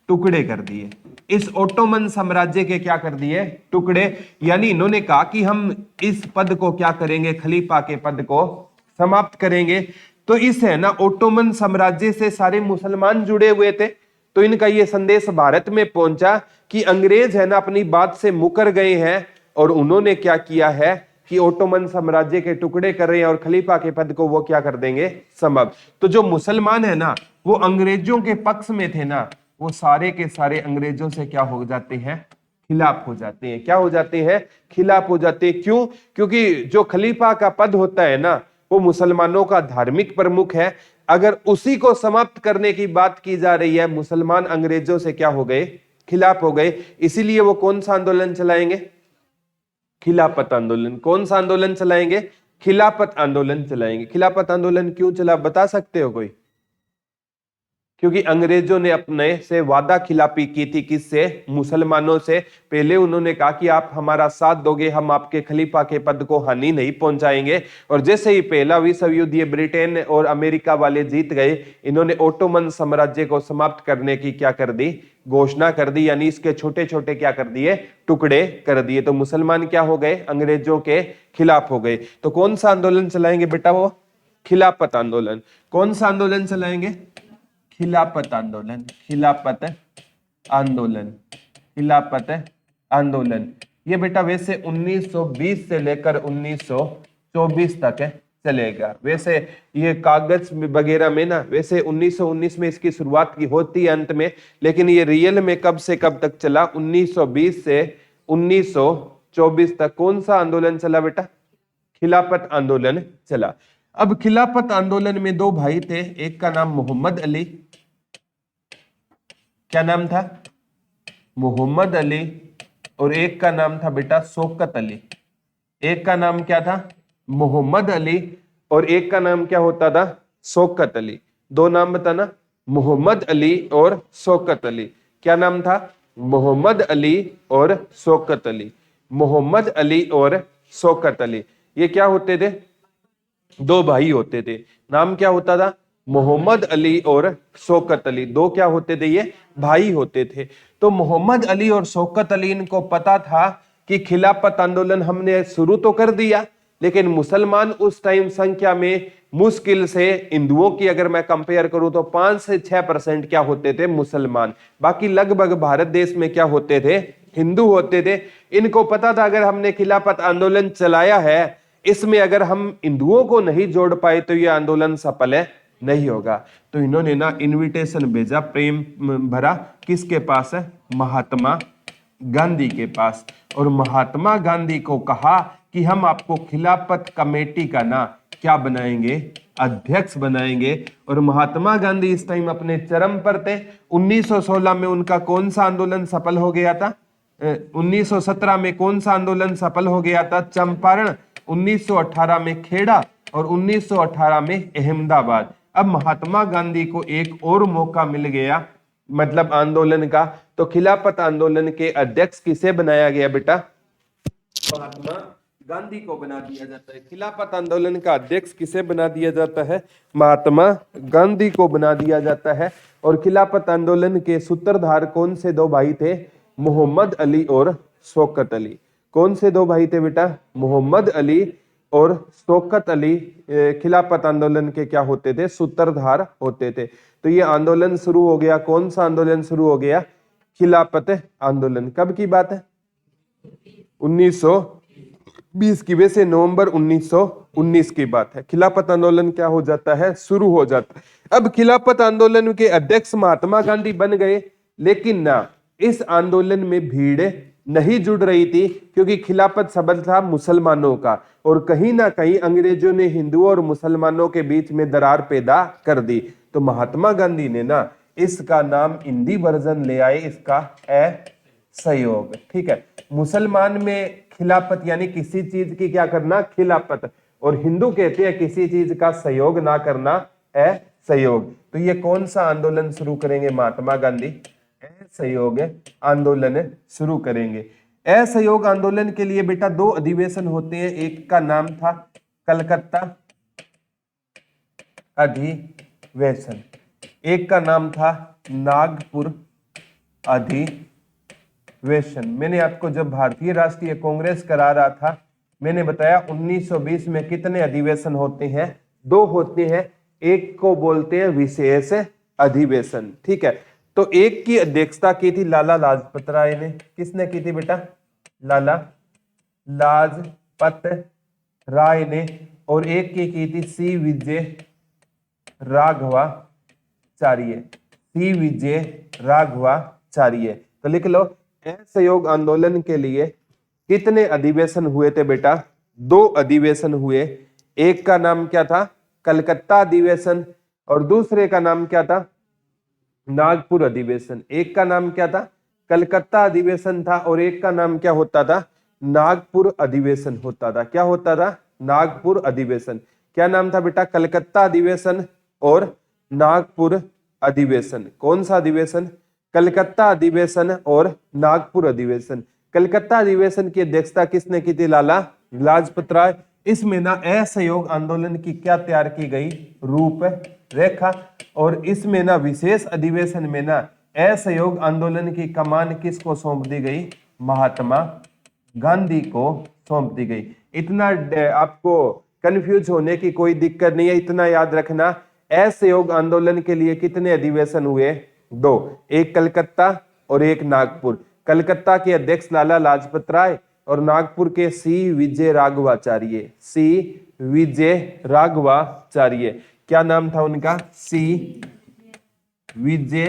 टुकड़े कर दिए। इस ओटोमन साम्राज्य के क्या कर दिए, टुकड़े। यानी इन्होंने कहा कि हम इस पद को क्या करेंगे, खलीफा के पद को समाप्त करेंगे। तो इस है ना ओटोमन साम्राज्य से सारे मुसलमान जुड़े हुए थे, तो इनका ये संदेश भारत में पहुंचा कि अंग्रेज है ना अपनी बात से मुकर गए हैं, और उन्होंने क्या किया है कि ओटोमन साम्राज्य के टुकड़े कर रहे हैं, और खलीफा के पद को वो क्या कर देंगे, समाप्त। तो जो मुसलमान है ना वो अंग्रेजों के पक्ष में थे ना, वो सारे के सारे अंग्रेजों से क्या हो जाते हैं, खिलाफ हो जाते हैं। क्या हो जाते हैं, खिलाफ हो जाते हैं। क्यों, क्योंकि जो खलीफा का पद होता है ना वो मुसलमानों का धार्मिक प्रमुख है। अगर उसी को समाप्त करने की बात की जा रही है, मुसलमान अंग्रेजों से क्या हो गए, खिलाफ हो गए। इसीलिए वो कौन सा आंदोलन चलाएंगे, खिलाफत आंदोलन। कौन सा आंदोलन चलाएंगे? खिलाफत आंदोलन चलाएंगे। खिलाफत आंदोलन क्यों चला बता सकते हो कोई? क्योंकि अंग्रेजों ने अपने से वादा खिलाफी की थी, किससे? मुसलमानों से। पहले उन्होंने कहा कि आप हमारा साथ दोगे, हम आपके खलीफा के पद को हानि नहीं पहुंचाएंगे। और जैसे ही पहला विश्व युद्ध ये ब्रिटेन और अमेरिका वाले जीत गए, इन्होंने ओटोमन साम्राज्य को समाप्त करने की क्या कर दी? घोषणा कर दी। यानी इसके छोटे छोटे क्या कर दिए? टुकड़े कर दिए। तो मुसलमान क्या हो गए? अंग्रेजों के खिलाफ हो गए। तो कौन सा आंदोलन चलाएंगे बेटा? वो खिलाफत आंदोलन। कौन सा आंदोलन चलाएंगे? खिलाफत आंदोलन। खिलाफत आंदोलन। खिलाफत आंदोलन। ये बेटा वैसे 1920 से लेकर 1924 तक चलेगा। वैसे ये कागज वगैरह में ना, वैसे 1919 में इसकी शुरुआत की होती है अंत में, लेकिन ये रियल में कब से कब तक चला? 1920 से 1924 तक। कौन सा आंदोलन चला बेटा? खिलाफत आंदोलन चला। अब खिलाफत आंदोलन में दो भाई थे, एक का नाम मोहम्मद अली। क्या नाम था? मोहम्मद अली। और एक का नाम था बेटा शौकत अली। एक का नाम क्या था? मोहम्मद अली। और एक का नाम क्या होता था? शौकत अली। दो नाम बताना, मोहम्मद अली और शौकत अली। क्या नाम था? मोहम्मद अली और शौकत अली। मोहम्मद अली और शौकत अली, ये क्या होते थे? दो भाई होते थे। नाम क्या होता था? मोहम्मद अली और शौकत अली। दो क्या होते थे? ये भाई होते थे। तो मोहम्मद अली और शौकत अली इनको पता था कि खिलाफत आंदोलन हमने शुरू तो कर दिया, लेकिन मुसलमान उस टाइम संख्या में मुश्किल से, हिंदुओं की अगर मैं कंपेयर करूं तो 5 से 6% क्या होते थे? मुसलमान। बाकी लगभग भारत देश में क्या होते थे? हिंदू होते थे। इनको पता था अगर हमने खिलाफत आंदोलन चलाया है, इसमें अगर हम हिंदुओं को नहीं जोड़ पाए तो यह आंदोलन सफल है नहीं होगा। तो इन्होंने ना इनविटेशन भेजा, प्रेम भरा, किसके पास है? महात्मा गांधी के पास। और महात्मा गांधी को कहा कि हम आपको खिलाफत कमेटी का ना क्या बनाएंगे? अध्यक्ष बनाएंगे। और महात्मा गांधी इस टाइम अपने चरम पर थे। 1916 में उनका कौन सा आंदोलन सफल हो गया था? 1917 में कौन सा आंदोलन सफल हो गया था? चंपारण। 1918 में खेड़ा। और 1918 में अहमदाबाद। अब महात्मा गांधी को एक और मौका मिल गया, मतलब आंदोलन का। तो खिलाफत आंदोलन के अध्यक्ष किसे बनाया गया बेटा? महात्मा गांधी को बना दिया जाता है। खिलाफत आंदोलन का अध्यक्ष किसे बना दिया जाता है? महात्मा गांधी को बना दिया जाता है। और खिलाफत आंदोलन के सूत्रधार कौन से दो भाई थे? मोहम्मद अली और शौकत अली। कौन से दो भाई थे बेटा? मोहम्मद अली और शौकत अली खिलाफत आंदोलन के क्या होते थे? सूत्रधार होते थे। तो ये आंदोलन शुरू हो गया। कौन सा आंदोलन शुरू हो गया? खिलाफत आंदोलन। कब की बात है? 1920 की। वैसे नवंबर 1919 की बात है। खिलाफत आंदोलन क्या हो जाता है? शुरू हो जाता है। अब खिलाफत आंदोलन के अध्यक्ष महात्मा गांधी बन गए, लेकिन ना इस आंदोलन में भीड़ नहीं जुड़ रही थी, क्योंकि खिलाफत शब्द था मुसलमानों का। और कहीं ना कहीं अंग्रेजों ने हिंदुओं और मुसलमानों के बीच में दरार पैदा कर दी। तो महात्मा गांधी ने ना इसका नाम हिंदी वर्जन ले आए, इसका असहयोग। ठीक है। मुसलमान में खिलाफत यानी किसी चीज की क्या करना? खिलाफत। और हिंदू कहते हैं किसी चीज का सहयोग ना करना, असहयोग। तो ये कौन सा आंदोलन शुरू करेंगे महात्मा गांधी? असहयोग आंदोलन शुरू करेंगे। असहयोग आंदोलन के लिए बेटा दो अधिवेशन होते हैं। एक का नाम था कलकत्ता अधिवेशन, एक का नाम था नागपुर अधिवेशन। मैंने आपको जब भारतीय राष्ट्रीय कांग्रेस करा रहा था, मैंने बताया 1920 में कितने अधिवेशन होते हैं? दो होते हैं। एक को बोलते हैं विशेष अधिवेशन। ठीक है। तो एक की अध्यक्षता की थी लाला लाजपत राय ने। किसने की थी बेटा? लाला लाजपत राय ने। और एक की थी सी विजय राघवाचार्य। सी विजय राघवाचार्य। तो लिख लो, असहयोग आंदोलन के लिए कितने अधिवेशन हुए थे बेटा? दो अधिवेशन हुए। एक का नाम क्या था? कलकत्ता अधिवेशन। और दूसरे का नाम क्या था? नागपुर अधिवेशन। एक का नाम क्या था? कलकत्ता अधिवेशन था। और एक का नाम क्या होता था? नागपुर अधिवेशन होता था। क्या होता था? नागपुर अधिवेशन। क्या नाम था बेटा? कलकत्ता अधिवेशन और नागपुर अधिवेशन। कौन सा अधिवेशन? कलकत्ता अधिवेशन और नागपुर अधिवेशन। कलकत्ता अधिवेशन की अध्यक्षता किसने की थी? लाला लाजपत राय। इसमें ना असहयोग आंदोलन की क्या तैयार की गई? रूपरेखा। और इसमें ना विशेष अधिवेशन में ना असहयोग आंदोलन की कमान किसको सौंप दी गई? महात्मा गांधी को सौंप दी गई। इतना आपको कंफ्यूज होने की कोई दिक्कत नहीं है, इतना याद रखना। असहयोग आंदोलन के लिए कितने अधिवेशन हुए? 2, एक कलकत्ता और एक नागपुर। कलकत्ता के अध्यक्ष लाला लाजपत राय और नागपुर के सी विजय राघवाचार्य। सी विजय राघवाचार्य। क्या नाम था उनका? सी विजय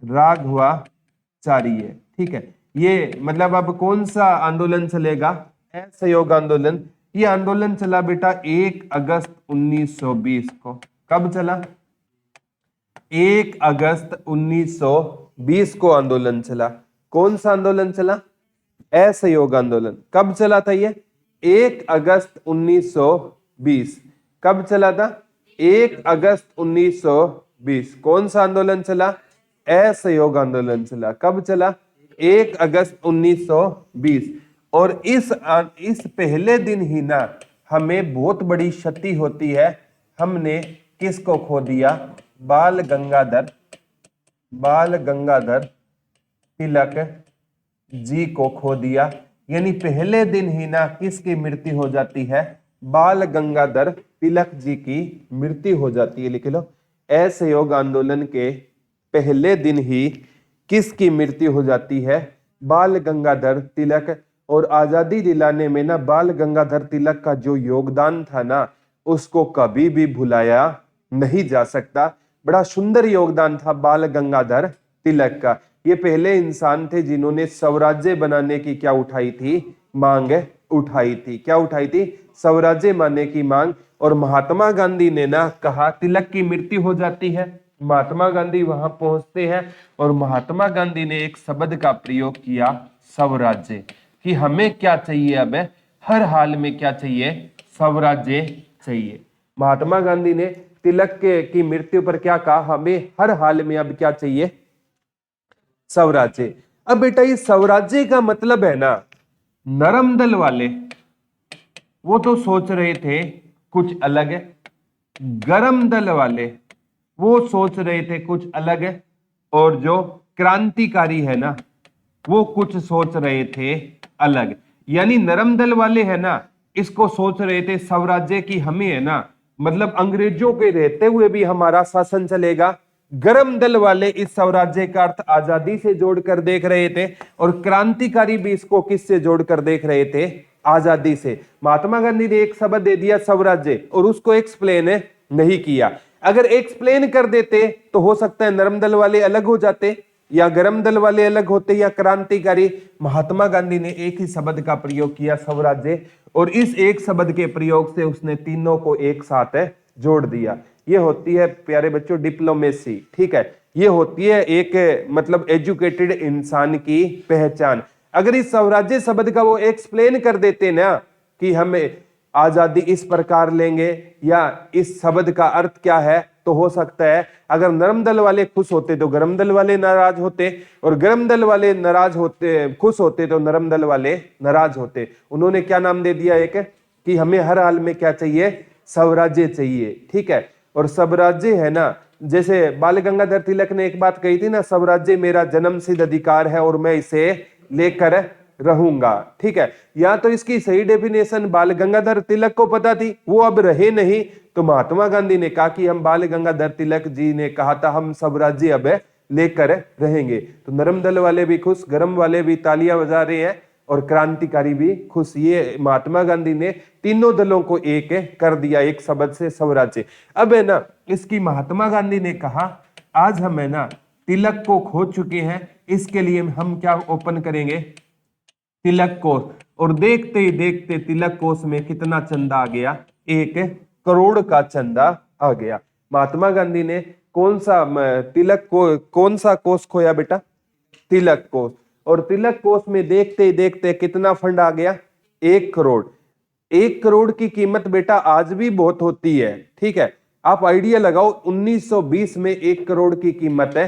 राघवाचार्य। ठीक है, ये मतलब अब कौन सा आंदोलन चलेगा? असहयोग आंदोलन। ये आंदोलन चला बेटा 1 अगस्त 1920 को। कब चला? 1 अगस्त 1920 को आंदोलन चला। कौन सा आंदोलन चला? असहयोग आंदोलन। कब चला था ये? 1 अगस्त 1920। कब चला था? 1 अगस्त 1920। कौन सा आंदोलन चला? असहयोग आंदोलन चला। कब चला? 1 अगस्त 1920। और इस पहले दिन ही ना हमें बहुत बड़ी क्षति होती है। हमने किसको खो दिया? बाल गंगाधर तिलक जी को खो दिया। यानी पहले दिन ही ना किसकी मृत्यु हो जाती है? बाल गंगाधर तिलक जी की मृत्यु हो जाती है। लिख लो, असहयोग आंदोलन के पहले दिन ही किसकी मृत्यु हो जाती है? बाल गंगाधर तिलक। और आजादी दिलाने में ना बाल गंगाधर तिलक का जो योगदान था ना, उसको कभी भी भुलाया नहीं जा सकता। बड़ा सुंदर योगदान था बाल गंगाधर तिलक का। ये पहले इंसान थे जिन्होंने स्वराज्य बनाने की क्या उठाई थी? मांग उठाई थी। क्या उठाई थी? स्वराज्य मानने की मांग। और महात्मा गांधी ने ना कहा, तिलक की मृत्यु हो जाती है, महात्मा गांधी वहां पहुंचते हैं और महात्मा गांधी ने एक शब्द का प्रयोग किया, स्वराज्य। कि हमें क्या चाहिए? अब हर हाल में क्या चाहिए? स्वराज्य चाहिए। महात्मा गांधी ने तिलक की मृत्यु पर क्या कहा? हमें हर हाल में अब क्या चाहिए? स्वराज्य। अब बेटा ये स्वराज्य का मतलब है ना, नरम दल वाले वो तो सोच रहे थे कुछ अलग है, गरम दल वाले वो सोच रहे थे कुछ अलग है, और जो क्रांतिकारी है ना वो कुछ सोच रहे थे अलग। यानी नरम दल वाले है ना, इसको सोच रहे थे स्वराज्य की हमें है ना, मतलब अंग्रेजों के रहते हुए भी हमारा शासन चलेगा। गरम दल वाले इस स्वराज्य का अर्थ आजादी से जोड़कर देख रहे थे, और क्रांतिकारी भी इसको किससे जोड़कर देख रहे थे? आजादी से। महात्मा गांधी ने एक शब्द दे दिया स्वराज्य, और उसको एक्सप्लेन नहीं किया। अगर एक्सप्लेन कर देते तो हो सकता है नरम दल वाले अलग हो जाते, या गरम दल वाले अलग होते, या क्रांतिकारी। महात्मा गांधी ने एक ही शब्द का प्रयोग किया, स्वराज्य, और इस एक शब्द के प्रयोग से उसने तीनों को एक साथ जोड़ दिया। ये होती है प्यारे बच्चों डिप्लोमेसी। ठीक है, ये होती है एक मतलब एजुकेटेड इंसान की पहचान। अगर इस स्वराज्य शब्द का वो एक्सप्लेन कर देते ना कि हमें आजादी इस प्रकार लेंगे, या इस शब्द का अर्थ क्या है, तो हो सकता है अगर नरम दल वाले खुश होते तो गरम दल वाले नाराज होते, और गरम दल वाले नाराज होते खुश होते तो नरम दल वाले नाराज होते। उन्होंने क्या नाम दे दिया एक, कि हमें हर हाल में क्या चाहिए? स्वराज्य चाहिए। ठीक है, और स्वराज्य है ना, जैसे बाल गंगाधर तिलक ने एक बात कही थी ना, स्वराज्य मेरा जन्मसिद्ध अधिकार है और मैं इसे लेकर रहूंगा। ठीक है, या तो इसकी सही डेफिनेशन बाल गंगाधर तिलक को पता थी, वो अब रहे नहीं, तो महात्मा गांधी ने कहा कि हम बाल गंगाधर तिलक जी ने कहा था हम स्वराज्य अब लेकर रहेंगे। तो नरम दल वाले भी खुश, गरम वाले भी तालियां बजा रहे हैं, और क्रांतिकारी भी खुश। ये महात्मा गांधी ने तीनों दलों को एक कर दिया एक शब्द से, स्वराज्य। अब है ना, इसकी महात्मा गांधी ने कहा आज हम है ना तिलक को खो चुके हैं, इसके लिए हम क्या ओपन करेंगे? तिलक कोष। और देखते ही देखते तिलक कोष में कितना चंदा आ गया? 1 करोड़ का चंदा आ गया। महात्मा गांधी ने कौन सा तिलक को कौन सा कोष खोया बेटा? तिलक कोष। और तिलक कोष में देखते ही देखते कितना फंड आ गया, 1 करोड़। 1 करोड़ की कीमत बेटा आज भी बहुत होती है, ठीक है। आप आइडिया लगाओ 1920 में 1 करोड़ की कीमत है,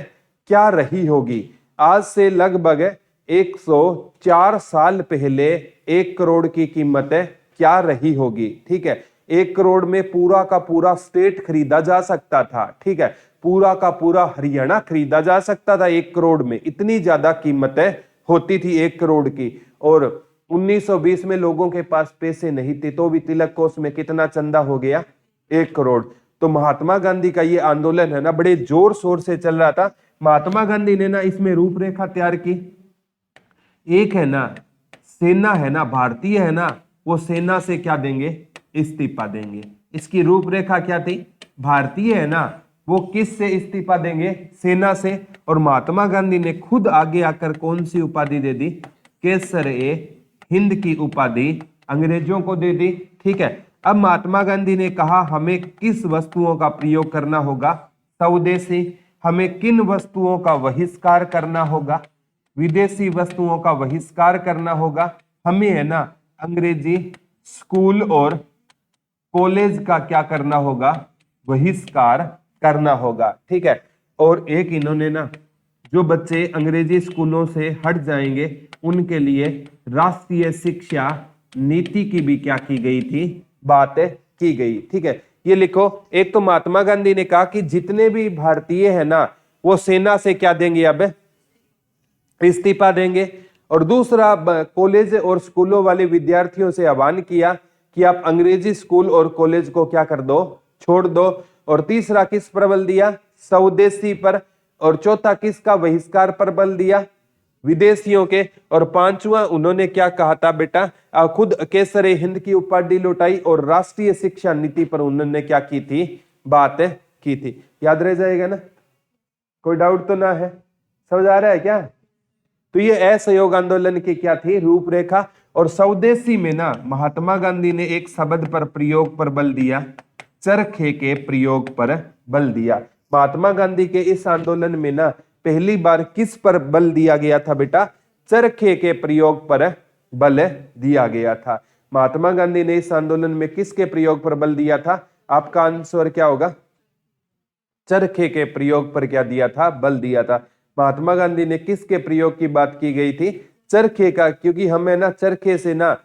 क्या रही होगी। आज से लगभग 104 साल पहले 1 करोड़ की कीमत है, क्या रही होगी, ठीक है। 1 करोड़ में पूरा का पूरा स्टेट खरीदा जा सकता था, ठीक है। पूरा का पूरा हरियाणा खरीदा जा सकता था 1 करोड़ में, इतनी ज्यादा कीमतें होती थी 1 करोड़ की। और 1920 में लोगों के पास पैसे नहीं थे, तो भी तिलक कोष में कितना चंदा हो गया, 1 करोड़। तो महात्मा गांधी का ये आंदोलन है ना, बड़े जोर शोर से चल रहा था। महात्मा गांधी ने ना इसमें रूपरेखा तैयार की। एक है ना सेना है ना, भारतीय है ना, वो सेना से क्या देंगे, इस्तीफा देंगे। इसकी रूपरेखा क्या थी, भारतीय है ना, वो किस से इस्तीफा देंगे, सेना से। और महात्मा गांधी ने खुद आगे आकर कौन सी उपाधि दे दी, केसर ए हिंद की उपाधि अंग्रेजों को दे दी, ठीक है। अब महात्मा गांधी ने कहा हमें किस वस्तुओं का प्रयोग करना होगा, स्वदेशी। हमें किन वस्तुओं का बहिष्कार करना होगा, विदेशी वस्तुओं का बहिष्कार करना होगा। हमें है ना अंग्रेजी स्कूल और कॉलेज का क्या करना होगा, बहिष्कार करना होगा, ठीक है। और एक इन्होंने ना जो बच्चे अंग्रेजी स्कूलों से हट जाएंगे उनके लिए राष्ट्रीय शिक्षा नीति की भी क्या की गई थी, बात की गई, ठीक है। ये लिखो, एक तो महात्मा गांधी ने कहा कि जितने भी भारतीय है ना वो सेना से क्या देंगे, अब इस्तीफा देंगे। और दूसरा कॉलेज और स्कूलों वाले विद्यार्थियों से आह्वान किया कि आप अंग्रेजी स्कूल और कॉलेज को क्या कर दो, छोड़ दो। और तीसरा किस पर बल दिया, स्वदेशी पर। और चौथा किसका बहिष्कार पर बल दिया, विदेशियों के। और पांचवा उन्होंने क्या कहा था बेटा, खुद केसर हिंद की उपाधि लौटाई और राष्ट्रीय शिक्षा नीति पर उन्होंने क्या की थी, बात की थी। याद रह जाएगा ना, कोई डाउट तो ना है, समझ आ रहा है क्या। तो ये असहयोग आंदोलन की क्या थी, रूपरेखा। और स्वदेशी में ना महात्मा गांधी ने एक शब्द पर प्रयोग पर बल दिया, चरखे के प्रयोग पर बल दिया। महात्मा गांधी के इस आंदोलन में ना पहली बार किस पर बल दिया गया था बेटा, चरखे के प्रयोग पर बल दिया गया था। महात्मा गांधी ने इस आंदोलन में किसके प्रयोग पर बल दिया था, आपका आंसर क्या होगा, चरखे के प्रयोग पर क्या दिया था, बल दिया था। महात्मा गांधी ने किसके प्रयोग की बात की गई थी, चरखे का। क्योंकि हमें ना चरखे से ना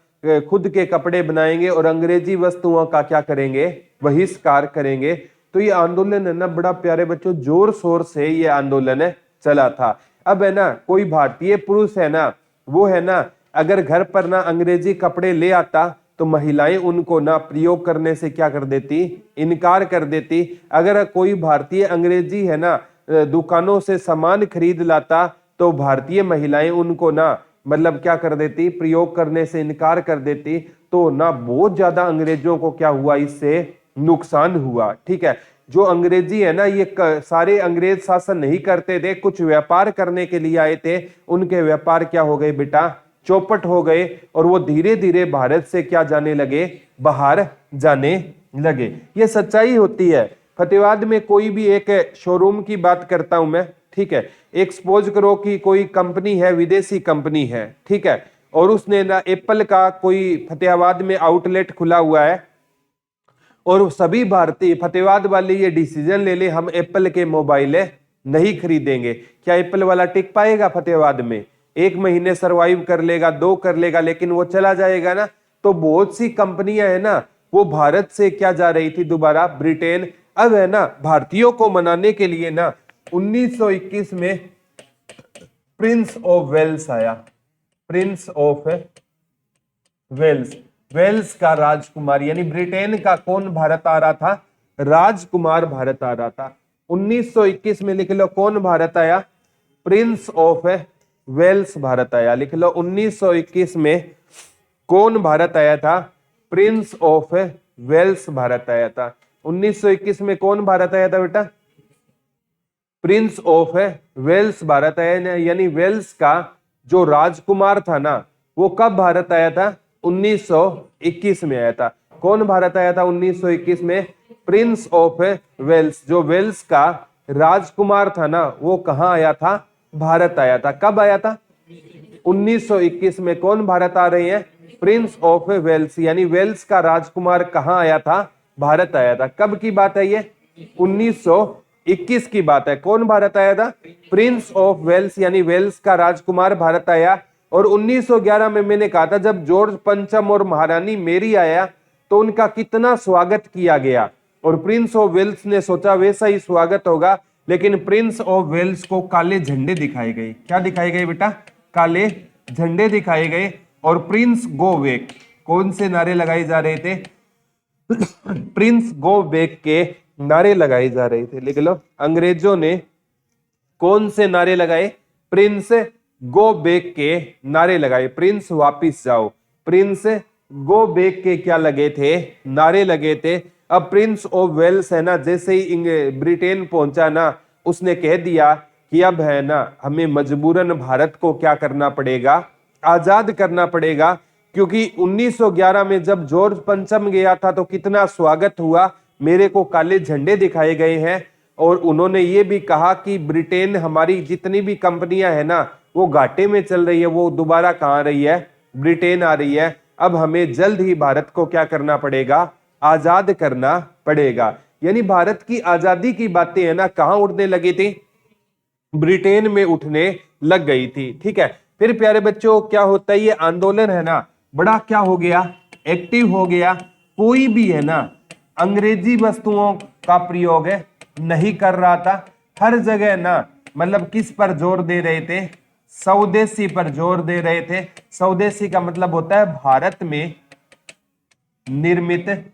खुद के कपड़े बनाएंगे और अंग्रेजी वस्तुओं का क्या करेंगे, बहिष्कार करेंगे। तो ये आंदोलन है ना बड़ा प्यारे बच्चों जोर शोर से ये आंदोलन चला था। अब है ना कोई भारतीय पुरुष है ना, वो है ना अगर घर पर ना अंग्रेजी कपड़े ले आता तो महिलाएं उनको ना प्रयोग करने से क्या कर देती, इनकार कर देती। अगर कोई भारतीय अंग्रेजी है ना दुकानों से सामान खरीद लाता तो भारतीय महिलाएं उनको ना मतलब क्या कर देती, प्रयोग करने से इनकार कर देती। तो ना बहुत ज्यादा अंग्रेजों को क्या हुआ, इससे नुकसान हुआ, ठीक है। जो अंग्रेजी है ना ये सारे अंग्रेज शासन नहीं करते थे, कुछ व्यापार करने के लिए आए थे, उनके व्यापार क्या हो गए बेटा, चौपट हो गए। और वो धीरे धीरे भारत से क्या जाने लगे, बाहर जाने लगे। ये सच्चाई होती है। फतेहाबाद में कोई भी एक शोरूम की बात करता हूं मैं, ठीक है। एक सपोज करो कि कोई कंपनी है, विदेशी कंपनी है, ठीक है। और उसने ना एप्पल का कोई फतेहाबाद में आउटलेट खुला हुआ है और सभी भारतीय फतेहाबाद वाले ये डिसीजन ले ले हम एप्पल के मोबाइल नहीं खरीदेंगे। क्या एप्पल वाला टिक पाएगा फतेहाबाद में, 1 महीने सरवाइव कर लेगा, 2 कर लेगा, लेकिन वो चला जाएगा ना। तो बहुत सी कंपनियां है ना वो भारत से क्या जा रही थी, दोबारा ब्रिटेन। अब है ना भारतीयों को मनाने के लिए ना 1921 में प्रिंस ऑफ वेल्स आया। प्रिंस ऑफ वेल्स, वेल्स का राजकुमार, यानी ब्रिटेन का कौन भारत आ रहा था, राजकुमार भारत आ रहा था। 1921 में लिख लो कौन भारत आया, प्रिंस ऑफ वेल्स भारत आया। लिख लो 1921 में कौन भारत आया था, प्रिंस ऑफ वेल्स भारत आया था। 1921 में कौन भारत आया था बेटा, प्रिंस ऑफ वेल्स भारत आया। यानी वेल्स का जो राजकुमार था ना वो कब भारत आया था, 1921 में आया था। कौन भारत आया था 1921 में, प्रिंस ऑफ वेल्स। जो वेल्स का राजकुमार था ना वो कहां आया था, भारत आया था। कब आया था, 1921 में कौन भारत आ रहे हैं? प्रिंस ऑफ वेल्स, यानी वेल्स का राजकुमार कहां आया था? भारत आया था। कब की बात है ये? 1921 की बात है। कौन भारत आया था? प्रिंस ऑफ वेल्स, यानी वेल्स का राजकुमार भारत आया। और 1911 में मैंने कहा था जब जॉर्ज पंचम और महारानी मेरी आया तो उनका कितना स्वागत किया गया, और प्रिंस ऑफ वेल्स ने सोचा वैसा ही स्वागत होगा, लेकिन प्रिंस ऑफ वेल्स को काले झंडे दिखाए गए। क्या दिखाए गए बेटा? काले झंडे दिखाए गए। और प्रिंस गो बैक, कौन से नारे लगाए जा रहे थे? प्रिंस गो बैक के नारे लगाए जा रहे थे। लिख लो, अंग्रेजों ने कौन से नारे लगाए? प्रिंस गो बैक के नारे लगाए। प्रिंस वापिस जाओ। प्रिंस गो बैक के क्या लगे थे? नारे लगे थे। अब प्रिंस ऑफ वेल्स है ना, जैसे ही ब्रिटेन पहुंचा ना, उसने कह दिया कि अब है ना हमें मजबूरन भारत को क्या करना पड़ेगा? आजाद करना पड़ेगा। क्योंकि 1911 में जब जॉर्ज पंचम गया था तो कितना स्वागत हुआ, मेरे को काले झंडे दिखाए गए हैं। और उन्होंने ये भी कहा कि ब्रिटेन, हमारी जितनी भी कंपनियां है ना वो घाटे में चल रही है, वो दोबारा कहाँ आ रही है? ब्रिटेन आ रही है। अब हमें जल्द ही भारत को क्या करना पड़ेगा? आजाद करना पड़ेगा। यानी भारत की आजादी की बातें है ना कहां उठने लगी थी? ब्रिटेन में उठने लग गई थी। ठीक है, फिर प्यारे बच्चों क्या होता है? ये आंदोलन है ना बड़ा क्या हो गया? एक्टिव हो गया। कोई भी है ना अंग्रेजी वस्तुओं का प्रयोग नहीं कर रहा था। हर जगह ना मतलब किस पर जोर दे रहे थे? स्वदेशी पर जोर दे रहे थे। स्वदेशी का मतलब होता है भारत में निर्मित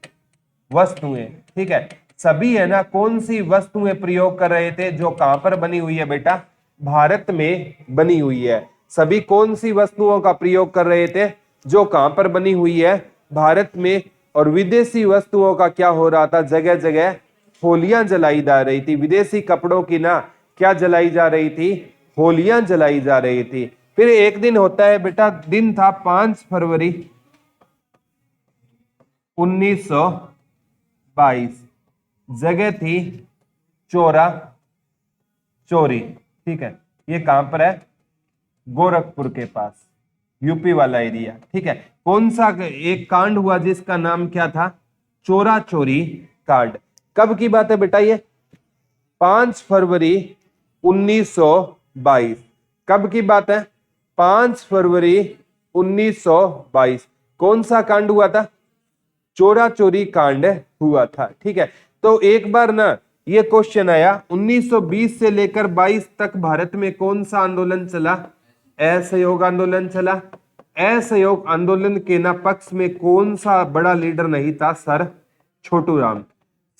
वस्तुएं। ठीक है, सभी है ना कौन सी वस्तुएं प्रयोग कर रहे थे? जो कहां पर बनी हुई है बेटा? भारत में बनी हुई है। सभी कौन सी वस्तुओं का प्रयोग कर रहे थे? जो कहां पर बनी हुई है? भारत में। और विदेशी वस्तुओं का क्या हो रहा था? जगह जगह होलियां जलाई जा रही थी। विदेशी कपड़ों की ना क्या जलाई जा रही थी? होलियां जलाई जा रही थी। फिर एक दिन होता है बेटा, दिन था 5 फरवरी 1922। जगह थी चोरा चोरी। ठीक है, ये कहां पर है? गोरखपुर के पास, यूपी वाला एरिया। ठीक है, कौन सा एक कांड हुआ जिसका नाम क्या था? चोरा चोरी कांड। कब की बात है बेटा? ये 5 फरवरी 1922। कब की बात है? 5 फरवरी 1922। कौन सा कांड हुआ था? चोरा चोरी कांड हुआ था। ठीक है, तो एक बार ना ये क्वेश्चन आया 1920 से लेकर 22 तक भारत में कौन सा आंदोलन चला? असहयोग आंदोलन चला। असहयोग आंदोलन के ना पक्ष में कौन सा बड़ा लीडर नहीं था? सर छोटू राम।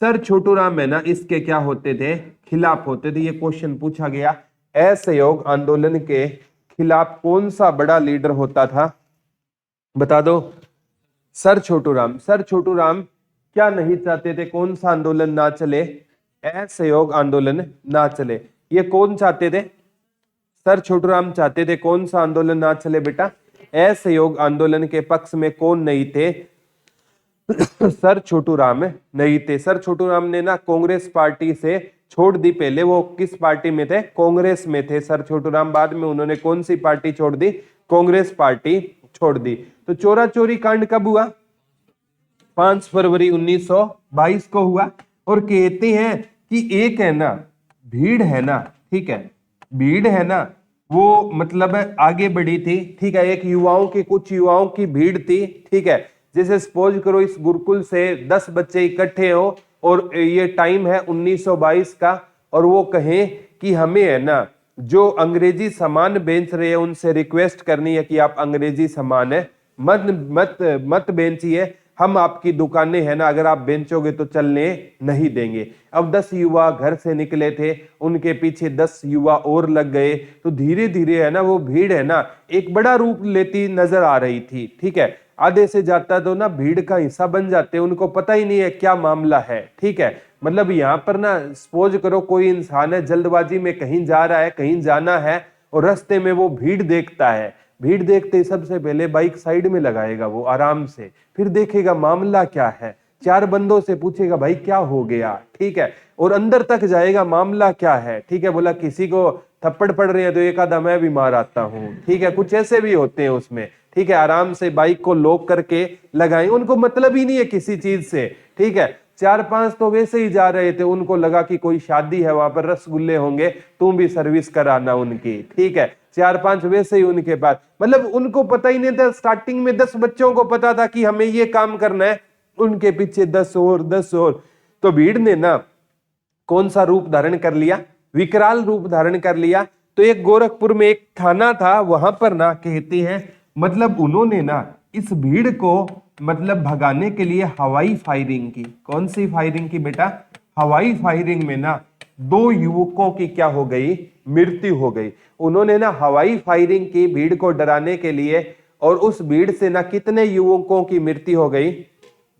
सर छोटू राम है ना इसके क्या होते थे? खिलाफ होते थे। ये क्वेश्चन पूछा गया, असहयोग आंदोलन के खिलाफ कौन सा बड़ा लीडर होता था? बता दो। सर छोटू राम। सर छोटू राम क्या नहीं चाहते थे? कौन सा आंदोलन ना चले? असहयोग आंदोलन ना चले। ये कौन चाहते थे? सर छोटू राम चाहते थे कौन सा आंदोलन ना चले बेटा? असहयोग आंदोलन के पक्ष में कौन नहीं थे? सर छोटू राम नहीं थे। सर छोटू राम ने ना कांग्रेस पार्टी से छोड़ दी। पहले वो किस पार्टी में थे? कांग्रेस में थे सर छोटू राम। बाद में उन्होंने कौन सी पार्टी छोड़ दी? कांग्रेस पार्टी छोड़ दी। तो चोरा चोरी कांड कब हुआ? 5 फरवरी 1922 को हुआ। और कहते हैं कि एक है ना भीड़ है ना, ठीक है, भीड़ है ना वो मतलब आगे बढ़ी थी। ठीक है, एक युवाओं की, कुछ युवाओं की भीड़ थी। ठीक है, जैसे सपोज करो इस गुरुकुल से 10 बच्चे इकट्ठे हो और ये टाइम है 1922 का, और वो कहें कि हमें है ना जो अंग्रेजी सामान बेच रहे हैं उनसे रिक्वेस्ट करनी है कि आप अंग्रेजी सामान है मत मत मत बेचिए, हम आपकी दुकानें है ना अगर आप बेचोगे तो चलने नहीं देंगे। अब 10 युवा घर से निकले थे, उनके पीछे 10 युवा और लग गए। तो धीरे धीरे है ना वो भीड़ है ना एक बड़ा रूप लेती नजर आ रही थी। ठीक है, आधे से ज्यादा तो ना भीड़ का हिस्सा बन जाते, उनको पता ही नहीं है क्या मामला है। ठीक है, मतलब यहाँ पर ना सपोज करो कोई इंसान है जल्दबाजी में कहीं जा रहा है, कहीं जाना है, और रास्ते में वो भीड़ देखता है। भीड़ देखते ही सबसे पहले बाइक साइड में लगाएगा वो आराम से, फिर देखेगा मामला क्या है। चार बंदों से पूछेगा भाई क्या हो गया, ठीक है, और अंदर तक जाएगा मामला क्या है, ठीक है, बोला किसी को थप्पड़ पड़ रहे हैं तो एक आधा मैं भी मार आता हूँ, ठीक है, कुछ ऐसे भी होते हैं उसमें, ठीक है, आराम से बाइक को लॉक करके लगाएं, उनको मतलब ही नहीं है किसी चीज से, ठीक है। चार पांच तो वैसे ही जा रहे थे, उनको लगा कि कोई शादी है वहां पर रसगुल्ले होंगे, तुम भी सर्विस कराना उनकी, ठीक है, चार पांच वैसे ही उनके पास, मतलब उनको पता ही नहीं था, स्टार्टिंग में 10 बच्चों को पता था कि हमें ये काम करना है, उनके पीछे 10 और 10 और। तो भीड़ ने ना कौन सा रूप धारण कर लिया, विकराल रूप धारण कर लिया। तो एक गोरखपुर में एक थाना था, वहां पर ना कहते हैं मतलब उन्होंने ना इस भीड़ को मतलब भगाने के लिए हवाई फायरिंग की। कौन सी फायरिंग की बेटा? हवाई फायरिंग में ना 2 युवकों की क्या हो गई? मृत्यु हो गई। उन्होंने ना हवाई फायरिंग की भीड़ को डराने के लिए, और उस भीड़ से ना कितने युवकों की मृत्यु हो गई?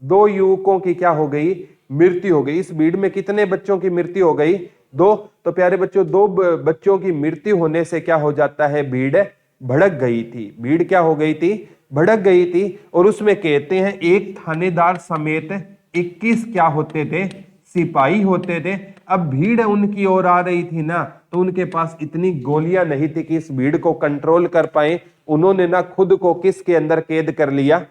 2 युवकों की क्या हो गई? मृत्यु हो गई। इस भीड़ में कितने बच्चों की मृत्यु हो गई? 2। तो प्यारे बच्चों, 2 बच्चों की मृत्यु होने से क्या हो जाता है? भीड़ भड़क गई थी। भीड़ क्या हो गई थी? भड़क गई थी। और उसमें कहते हैं एक थानेदार समेत 21 क्या होते थे? सिपाही होते थे। अब भीड़ उनकी ओर आ रही थी ना, तो उनके पास इतनी गोलियां नहीं थी कि इस भीड़ को कंट्रोल कर पाए। उन्होंने ना खुद को किसके अंदर कैद कर लिया?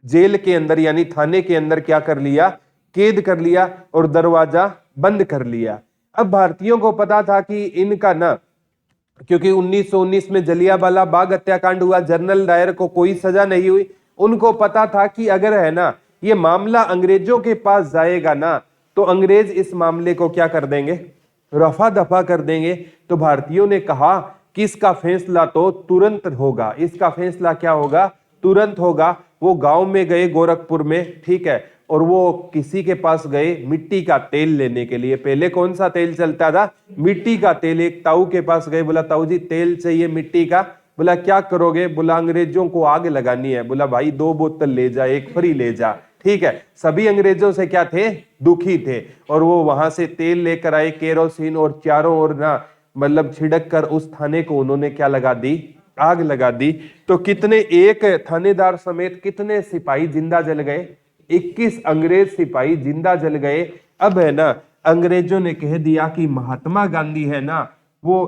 जेल के अंदर, यानी थाने के अंदर क्या कर लिया? कैद कर लिया, और दरवाजा बंद कर लिया। अब भारतीयों को पता था कि इनका ना, क्योंकि 1919 में जलियांवाला बाग हत्याकांड हुआ, जनरल डायर को कोई सजा नहीं हुई। उनको पता था कि अगर है ना ये मामला अंग्रेजों के पास जाएगा ना, तो अंग्रेज इस मामले को क्या कर देंगे? रफा दफा कर देंगे। तो भारतीयों ने कहा कि इसका फैसला तो तुरंत होगा। इसका फैसला क्या होगा? तुरंत होगा। वो गांव में गए गोरखपुर में, ठीक है, और वो किसी के पास गए मिट्टी का तेल लेने के लिए। पहले कौन सा तेल चलता था? मिट्टी का तेल। एक ताऊ के पास गए, बोला ताऊ जी तेल चाहिए मिट्टी का। बोला क्या करोगे? बोला अंग्रेजों को आग लगानी है। बोला भाई 2 बोतल ले जा, एक फ्री ले जा, ठीक है। सभी अंग्रेजों से क्या थे? दुखी थे। और वो वहां से तेल लेकर आए, केरोसिन, और चारों ओर ना मतलब छिड़क कर उस थाने को उन्होंने क्या लगा दी? आग लगा दी। तो कितने, एक थानेदार समेत कितने सिपाही जिंदा जल गए? 21 अंग्रेज सिपाही जिंदा जल गए। अब है ना अंग्रेजों ने कह दिया कि महात्मा गांधी है ना वो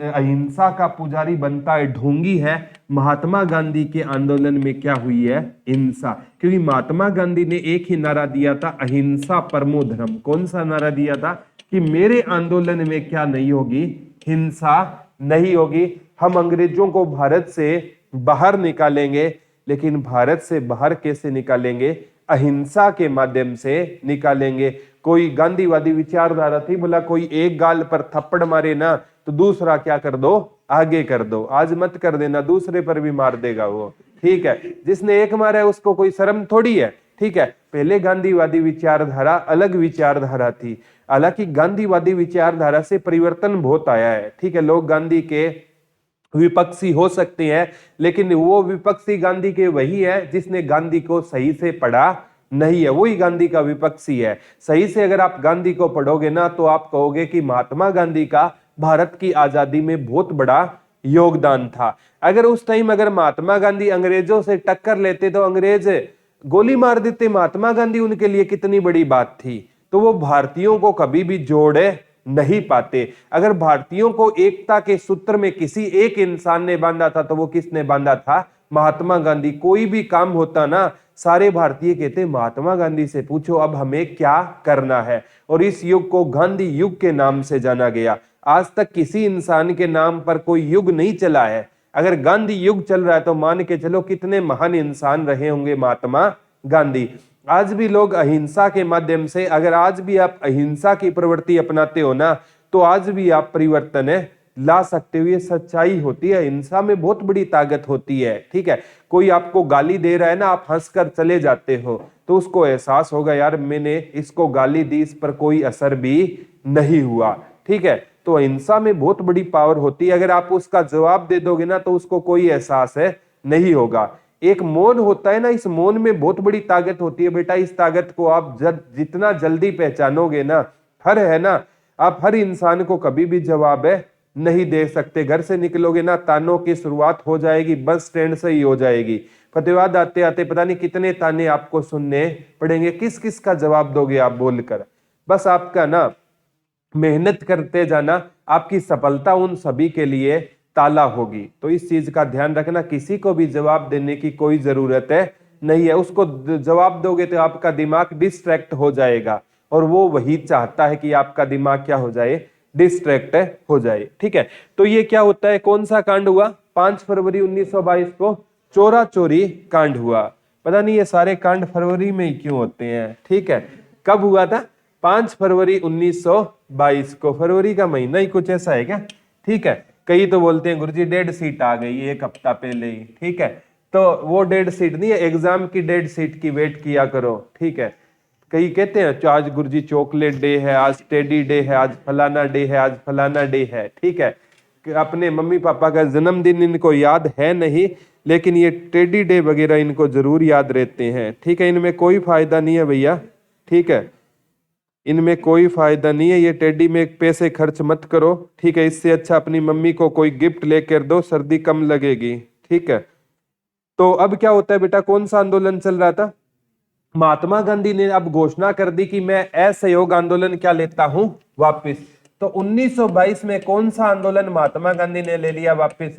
अहिंसा का पुजारी बनता है, ढोंगी है। महात्मा गांधी के आंदोलन में क्या हुई है? हिंसा। क्योंकि महात्मा गांधी ने एक ही नारा दिया था, अहिंसा परमो धर्म। कौन सा नारा दिया था? कि मेरे आंदोलन में क्या नहीं होगी? हिंसा नहीं होगी। हम अंग्रेजों को भारत से बाहर निकालेंगे, लेकिन भारत से बाहर कैसे निकालेंगे? अहिंसा के माध्यम से निकालेंगे। कोई गांधीवादी विचारधारा थी, बोला कोई एक गाल पर थप्पड़ मारे ना तो दूसरा क्या कर दो? आगे कर दो। आज मत कर देना, दूसरे पर भी मार देगा वो, ठीक है। जिसने एक मारा है उसको कोई शर्म थोड़ी है, ठीक है। पहले गांधीवादी विचारधारा अलग विचारधारा थी। हालांकि गांधीवादी विचारधारा से परिवर्तन बहुत आया है, ठीक है। लोग गांधी के विपक्षी हो सकते हैं, लेकिन वो विपक्षी गांधी के वही है जिसने गांधी को सही से पढ़ा नहीं है, वही गांधी का विपक्षी है। सही से अगर आप गांधी को पढ़ोगे ना, तो आप कहोगे कि महात्मा गांधी का भारत की आजादी में बहुत बड़ा योगदान था। अगर उस टाइम अगर महात्मा गांधी अंग्रेजों से टक्कर लेते तो अंग्रेज गोली मार देते, महात्मा गांधी उनके लिए कितनी बड़ी बात थी। तो वो भारतीयों को कभी भी जोड़े नहीं पाते। अगर भारतीयों को एकता के सूत्र में किसी एक इंसान ने बांधा था, तो वो किसने बांधा था? महात्मा गांधी। कोई भी काम होता ना, सारे भारतीय कहते महात्मा गांधी से पूछो अब हमें क्या करना है। और इस युग को गांधी युग के नाम से जाना गया। आज तक किसी इंसान के नाम पर कोई युग नहीं चला है। अगर गांधी युग चल रहा है तो मान के चलो कितने महान इंसान रहे होंगे महात्मा गांधी। आज भी लोग अहिंसा के माध्यम से, अगर आज भी आप अहिंसा की प्रवृत्ति अपनाते हो ना, तो आज भी आप परिवर्तन ला सकते हो। ये सच्चाई होती है। अहिंसा में बहुत बड़ी ताकत होती है, ठीक है। कोई आपको गाली दे रहा है ना, आप हंसकर चले जाते हो, तो उसको एहसास होगा यार मैंने इसको गाली दी, इस पर कोई असर भी नहीं हुआ, ठीक है। तो अहिंसा में बहुत बड़ी पावर होती है। अगर आप उसका जवाब दे दोगे ना, तो उसको कोई एहसास नहीं होगा। एक मौन होता है ना, इस मौन में बहुत बड़ी ताकत होती है बेटा। इस ताकत को आप जितना जल्दी पहचानोगे ना, हर है ना, आप हर इंसान को कभी भी जवाब नहीं दे सकते। घर से निकलोगे ना तानों की शुरुआत हो जाएगी, बस स्टैंड से ही हो जाएगी। फतेहाबाद आते आते पता नहीं कितने ताने आपको सुनने पड़ेंगे, किस किस का जवाब दोगे आप बोलकर। बस आपका ना मेहनत करते जाना, आपकी सफलता उन सभी के लिए ताला होगी। तो इस चीज का ध्यान रखना, किसी को भी जवाब देने की कोई जरूरत है नहीं है। उसको जवाब दोगे तो आपका दिमाग डिस्ट्रैक्ट हो जाएगा, और वो वही चाहता है कि आपका दिमाग क्या हो जाए, डिस्ट्रैक्ट हो जाए। ठीक है, तो ये क्या होता है, कौन सा कांड हुआ, 5 फरवरी 1922 को चोरा चोरी कांड हुआ। पता नहीं ये सारे कांड फरवरी में ही क्यों होते हैं। ठीक है, कब हुआ था, 5 फरवरी 1922 को। फरवरी का महीना ही कुछ ऐसा है क्या। ठीक है, कई तो बोलते हैं गुरुजी डेड सीट आ गई 1 हफ्ता पहले ही। ठीक है, तो वो डेड सीट नहीं है, एग्जाम की डेड सीट की वेट किया करो। ठीक है, कई कहते हैं आज गुरुजी चॉकलेट डे है, आज टेडी डे है, आज फलाना डे है, आज फलाना डे है। ठीक है, अपने मम्मी पापा का जन्मदिन इनको याद है नहीं, लेकिन ये टेडी डे वगैरह इनको जरूर याद रहते हैं। ठीक है, इनमें कोई फायदा नहीं है भैया। ठीक है, इनमें कोई फायदा नहीं है, ये टेडी में पैसे खर्च मत करो। ठीक है, इससे अच्छा अपनी मम्मी को कोई गिफ्ट लेकर दो, सर्दी कम लगेगी। ठीक है, तो अब क्या होता है बेटा, कौन सा आंदोलन चल रहा था, महात्मा गांधी ने अब घोषणा कर दी कि मैं असहयोग आंदोलन क्या लेता हूं वापस। तो 1922 में कौन सा आंदोलन महात्मा गांधी ने ले लिया वापस।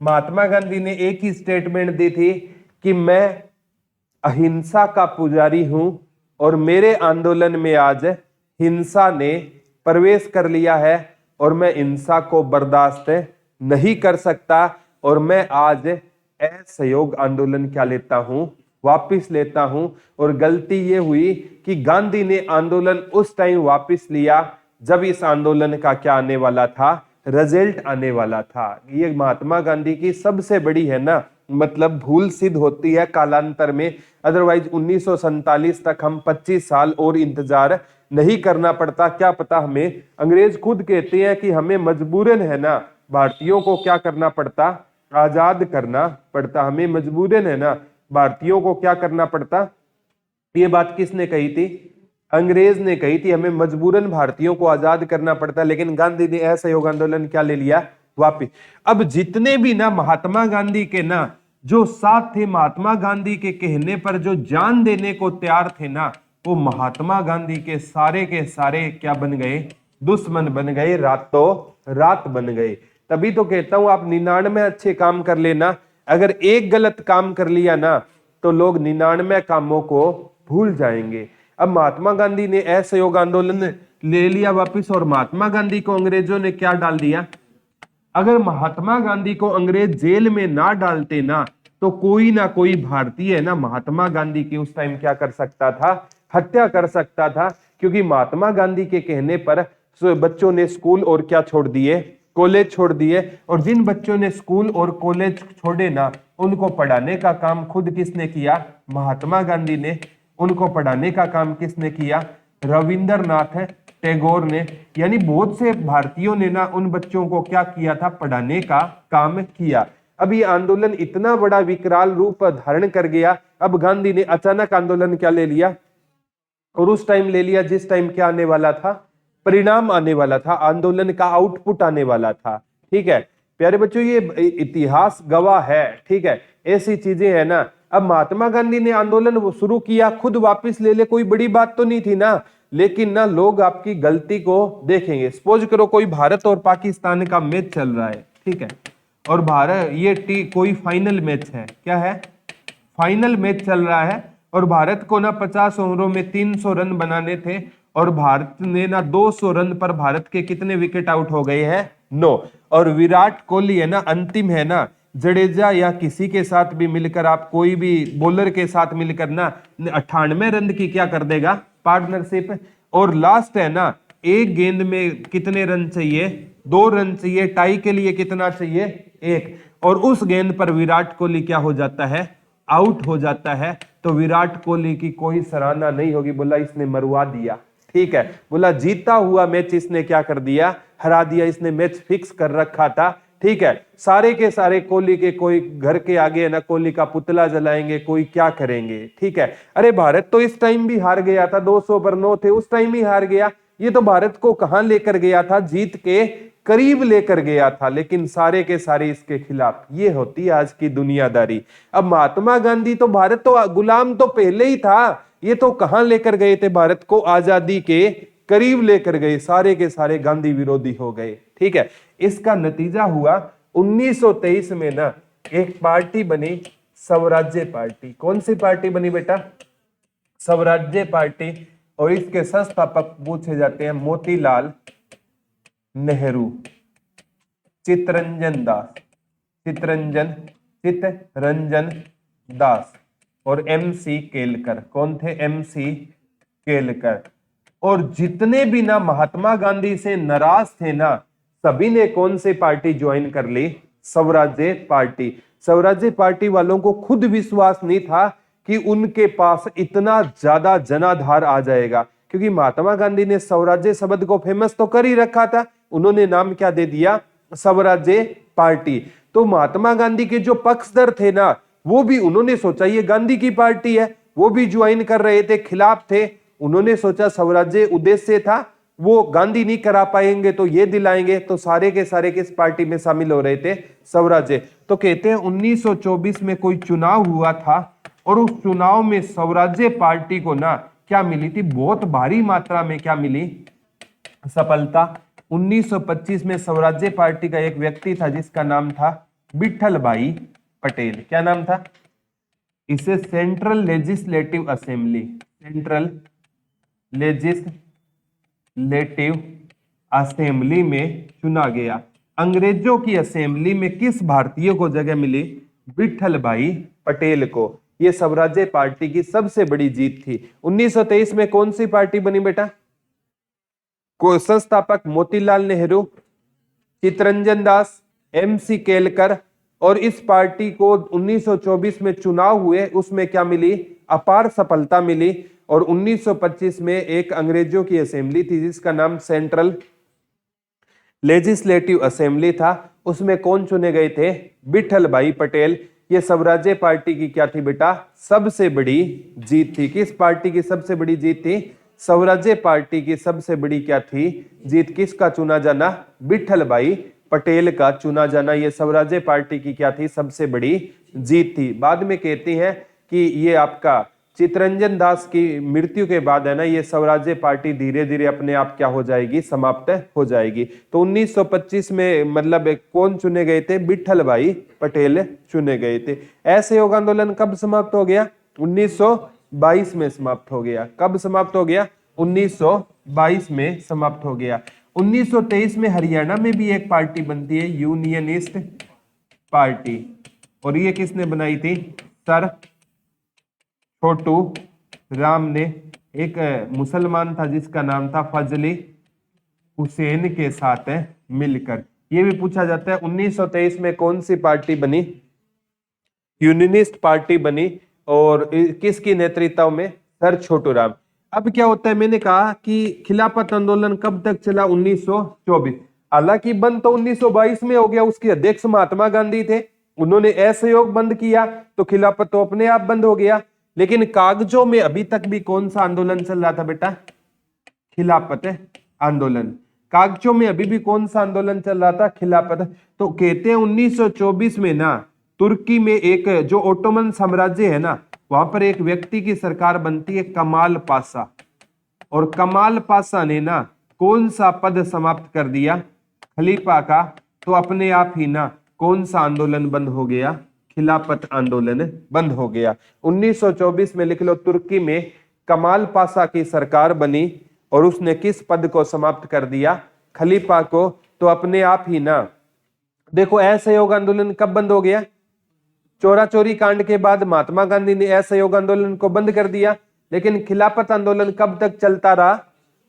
महात्मा गांधी ने एक ही स्टेटमेंट दी थी कि मैं अहिंसा का पुजारी हूं, और मेरे आंदोलन में आज हिंसा ने प्रवेश कर लिया है, और मैं हिंसा को बर्दाश्त नहीं कर सकता, और मैं आज असहयोग आंदोलन क्या लेता हूं, वापिस लेता हूं। और गलती ये हुई कि गांधी ने आंदोलन उस टाइम वापिस लिया जब इस आंदोलन का क्या आने वाला था, रिजल्ट आने वाला था। ये महात्मा गांधी की सबसे बड़ी है ना, मतलब भूल सिद्ध होती है कालांतर में। अदरवाइज 1947 तक हम 25 साल और इंतजार नहीं करना पड़ता। क्या पता हमें, अंग्रेज खुद कहते हैं कि हमें मजबूरन है ना भारतीयों को क्या करना पड़ता, आजाद करना पड़ता। हमें मजबूरन है ना भारतीयों को क्या करना पड़ता। ये बात किसने कही थी, अंग्रेज ने कही थी, हमें मजबूरन भारतीयों को आजाद करना पड़ता। लेकिन गांधी ने असहयोग आंदोलन क्या ले लिया वापिस। अब जितने भी ना महात्मा गांधी के ना जो साथ थे, महात्मा गांधी के कहने पर जो जान देने को तैयार थे ना, वो महात्मा गांधी के सारे क्या बन गए, दुश्मन बन गए, रातों रात बन गए। तभी तो कहता हूं आप 99 अच्छे काम कर लेना, अगर एक गलत काम कर लिया ना तो लोग 99 कामों को भूल जाएंगे। अब महात्मा गांधी ने असहयोग आंदोलन ले लिया वापिस, और महात्मा गांधी को अंग्रेजों ने क्या डाल दिया। अगर महात्मा गांधी को अंग्रेज जेल में ना डालते ना, तो कोई ना कोई भारतीय ना महात्मा गांधी की उस टाइम क्या कर सकता था, हत्या कर सकता था। क्योंकि महात्मा गांधी के कहने पर बच्चों ने स्कूल और क्या छोड़ दिए, कॉलेज छोड़ दिए। और जिन बच्चों ने स्कूल और कॉलेज छोड़े ना, उनको पढ़ाने का काम खुद किसने किया, महात्मा गांधी ने। उनको पढ़ाने का काम किसने किया, रविंद्रनाथ टैगोर ने। यानी बहुत से भारतीयों ने ना उन बच्चों को क्या किया था, पढ़ाने का काम किया। अब ये आंदोलन इतना बड़ा विकराल रूप धारण कर गया। अब गांधी ने अचानक आंदोलन क्या ले लिया, और उस टाइम ले लिया जिस टाइम क्या आने वाला था, परिणाम आने वाला था, आंदोलन का आउटपुट आने वाला था। ठीक है प्यारे बच्चों, ये इतिहास गवाह है। ठीक है, ऐसी चीजें है ना। अब महात्मा गांधी ने आंदोलन शुरू किया, खुद वापस ले ले, कोई बड़ी बात तो नहीं थी ना। लेकिन ना लोग आपकी गलती को देखेंगे। सपोज करो कोई भारत और पाकिस्तान का मैच चल रहा है, ठीक है, और भारत ये कोई फाइनल मैच है, क्या है, फाइनल मैच चल रहा है, और भारत को ना 50 ओवरों में 300 रन बनाने थे, और भारत ने ना 200 रन पर भारत के कितने विकेट आउट हो गए हैं, 9। और विराट कोहली है ना अंतिम है ना, जडेजा या किसी के साथ भी मिलकर, आप कोई भी बॉलर के साथ मिलकर ना 98 रन की क्या कर देगा, पार्टनरशिप। और लास्ट है ना, एक गेंद में कितने रन चाहिए, 2 रन चाहिए, टाई के लिए कितना चाहिए, 1। और उस गेंद पर विराट कोहली क्या हो जाता है, आउट हो जाता है। तो विराट कोहली की कोई सराहना नहीं होगी, बोला इसने मरवा दिया। ठीक है, बोला जीता हुआ मैच इसने क्या कर दिया, हरा दिया, इसने मैच फिक्स कर रखा था। ठीक है, सारे के सारे कोहली के, कोई घर के आगे ना कोहली का पुतला जलाएंगे, कोई क्या करेंगे। ठीक है, अरे भारत तो इस टाइम भी हार गया था, 200 पर 9 थे, उस टाइम ही हार गया। ये तो भारत को कहां लेकर गया था, जीत के करीब लेकर गया था, लेकिन सारे के सारे इसके खिलाफ। ये होती है आज की दुनियादारी। अब महात्मा गांधी तो भारत तो गुलाम तो पहले ही था, ये तो कहां लेकर गए थे भारत को, आजादी के करीब लेकर गए, सारे के सारे गांधी विरोधी हो गए। ठीक है, इसका नतीजा हुआ 1923 में ना एक पार्टी बनी, स्वराज्य पार्टी। कौन सी पार्टी बनी बेटा? स्वराज्य पार्टी। और इसके संस्थापक पूछे जाते हैं मोतीलाल नेहरू, चित्तरंजन दास और MC केलकर। कौन थे? MC केलकर। और जितने भी ना महात्मा गांधी से नाराज थे ना, सभी ने कौन सी पार्टी ज्वाइन कर ली? स्वराज्य पार्टी। स्वराज्य पार्टी वालों को खुद विश्वास नहीं था कि उनके पास इतना ज्यादा जनाधार आ जाएगा, क्योंकि महात्मा गांधी ने स्वराज्य शब्द को फेमस तो कर ही रखा था। उन्होंने नाम क्या दे दिया? स्वराज्य पार्टी। तो महात्मा गांधी के जो पक्षधर थे ना, वो भी उन्होंने सोचा ये गांधी की पार्टी है, वो भी ज्वाइन कर रहे थे, खिलाफ थे। उन्होंने सोचा स्वराज्य उद्देश्य था, वो गांधी नहीं करा पाएंगे तो ये दिलाएंगे, तो सारे के सारे किस पार्टी में शामिल हो रहे थे? स्वराज्य। तो कहते हैं 1924 में कोई चुनाव हुआ था और उस चुनाव में स्वराज्य पार्टी को ना क्या मिली थी? बहुत भारी मात्रा में क्या मिली? सफलता। 1925 में स्वराज्य पार्टी का एक व्यक्ति था जिसका नाम था विठल भाई पटेल। क्या नाम था? इसे सेंट्रल लेजिस्लेटिव असेंबली में चुना गया। अंग्रेजों की असेंबली में किस भारतीय को जगह मिली? विठल भाई पटेल को। यह स्वराज्य पार्टी की सबसे बड़ी जीत थी। 1923 में कौन सी पार्टी बनी बेटा? को संस्थापक मोतीलाल नेहरू, चित्तरंजन दास, MC केलकर। और इस पार्टी को 1924 में चुनाव हुए, उसमें क्या मिली? अपार सफलता मिली। और 1925 में एक अंग्रेजों की असेंबली थी जिसका नाम सेंट्रल लेजिस्लेटिव असेंबली था, उसमें कौन चुने गए थे? विठल भाई पटेल। ये स्वराज्य पार्टी की क्या थी बेटा? सबसे बड़ी जीत थी। किस पार्टी की सबसे बड़ी जीत थी? स्वराज्य पार्टी की सबसे बड़ी क्या थी? जीत। किसका चुना जाना? विठल भाई पटेल का चुना जाना। ये स्वराज्य पार्टी की क्या थी? सबसे बड़ी जीत थी। बाद में कहती हैं कि ये आपका चित्तरंजन दास की मृत्यु के बाद है ना, ये स्वराज्य पार्टी धीरे धीरे अपने आप क्या हो जाएगी? समाप्त हो जाएगी। तो 1925 में मतलब कौन चुने गए थे? विठल भाई पटेल चुने गए थे। असहयोग आंदोलन कब समाप्त हो गया? 1922 में समाप्त हो गया। कब समाप्त हो गया? 1922 में समाप्त हो गया। 1923 में हरियाणा में भी एक पार्टी बनती है, यूनियनिस्ट पार्टी। और ये किसने बनाई थी? सर छोटू राम ने। एक मुसलमान था जिसका नाम था फजली हुसैन के साथ मिलकर। ये भी पूछा जाता है 1923 में कौन सी पार्टी बनी? यूनियनिस्ट पार्टी बनी। और किसकी नेतृत्व में? सर छोटू राम। अब क्या होता है, मैंने कहा कि खिलाफत आंदोलन कब तक चला? 1924। हालांकि बंद तो 1922 में हो गया, उसके अध्यक्ष महात्मा गांधी थे, उन्होंने असहयोग बंद किया तो खिलाफत तो अपने आप बंद हो गया। लेकिन कागजों में अभी तक भी कौन सा आंदोलन चल रहा था बेटा? खिलाफत आंदोलन। कागजों में अभी भी कौन सा आंदोलन चल रहा था? खिलाफत। तो कहते हैं 1924 में ना तुर्की में एक जो ओटोमन साम्राज्य है ना, वहां पर एक व्यक्ति की सरकार बनती है, कमाल पाशा। और कमाल पाशा ने ना कौन सा पद समाप्त कर दिया? खलीफा का। तो अपने आप ही ना कौन सा आंदोलन बंद हो गया? खिलाफत आंदोलन बंद हो गया। 1924 में लिख लो, तुर्की में कमाल पाशा की सरकार बनी और उसने किस पद को समाप्त कर दिया? खलीफा को। तो अपने आप ही ना देखो, असहयोग आंदोलन कब बंद हो गया? चोरा चोरी कांड के बाद महात्मा गांधी ने असहयोग आंदोलन को बंद कर दिया। लेकिन खिलाफत आंदोलन कब तक चलता रहा?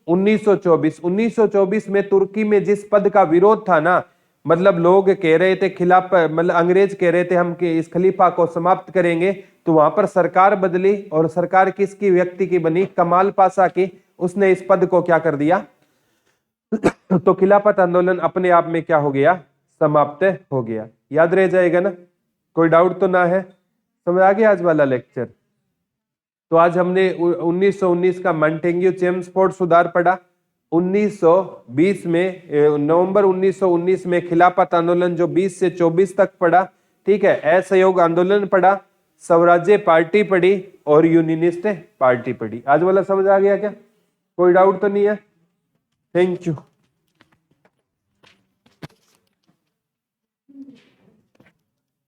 1924। 1924 में तुर्की में जिस पद का विरोध था ना, मतलब लोग कह रहे थे खिलाफ, मतलब अंग्रेज कह रहे थे हम कि इस खलीफा को समाप्त करेंगे, तो वहां पर सरकार बदली और सरकार किसकी व्यक्ति की बनी? कमाल पाशा की। उसने इस पद को क्या कर दिया? तो खिलाफत आंदोलन अपने आप में क्या हो गया? समाप्त हो गया। याद रह जाएगा ना? कोई डाउट तो ना है? समझ आ गया आज वाला लेक्चर? तो आज हमने 1919 का मॉन्टेग्यू चेम्सफोर्ड सुधार पढ़ा 1920 में, नवंबर 1919 में खिलाफत आंदोलन जो 20 से 24 तक पड़ा, ठीक है, असहयोग आंदोलन पड़ा, स्वराज्य पार्टी पड़ी और यूनियनिस्ट पार्टी पड़ी। आज वाला समझ आ गया क्या? कोई डाउट तो नहीं है? Thank you.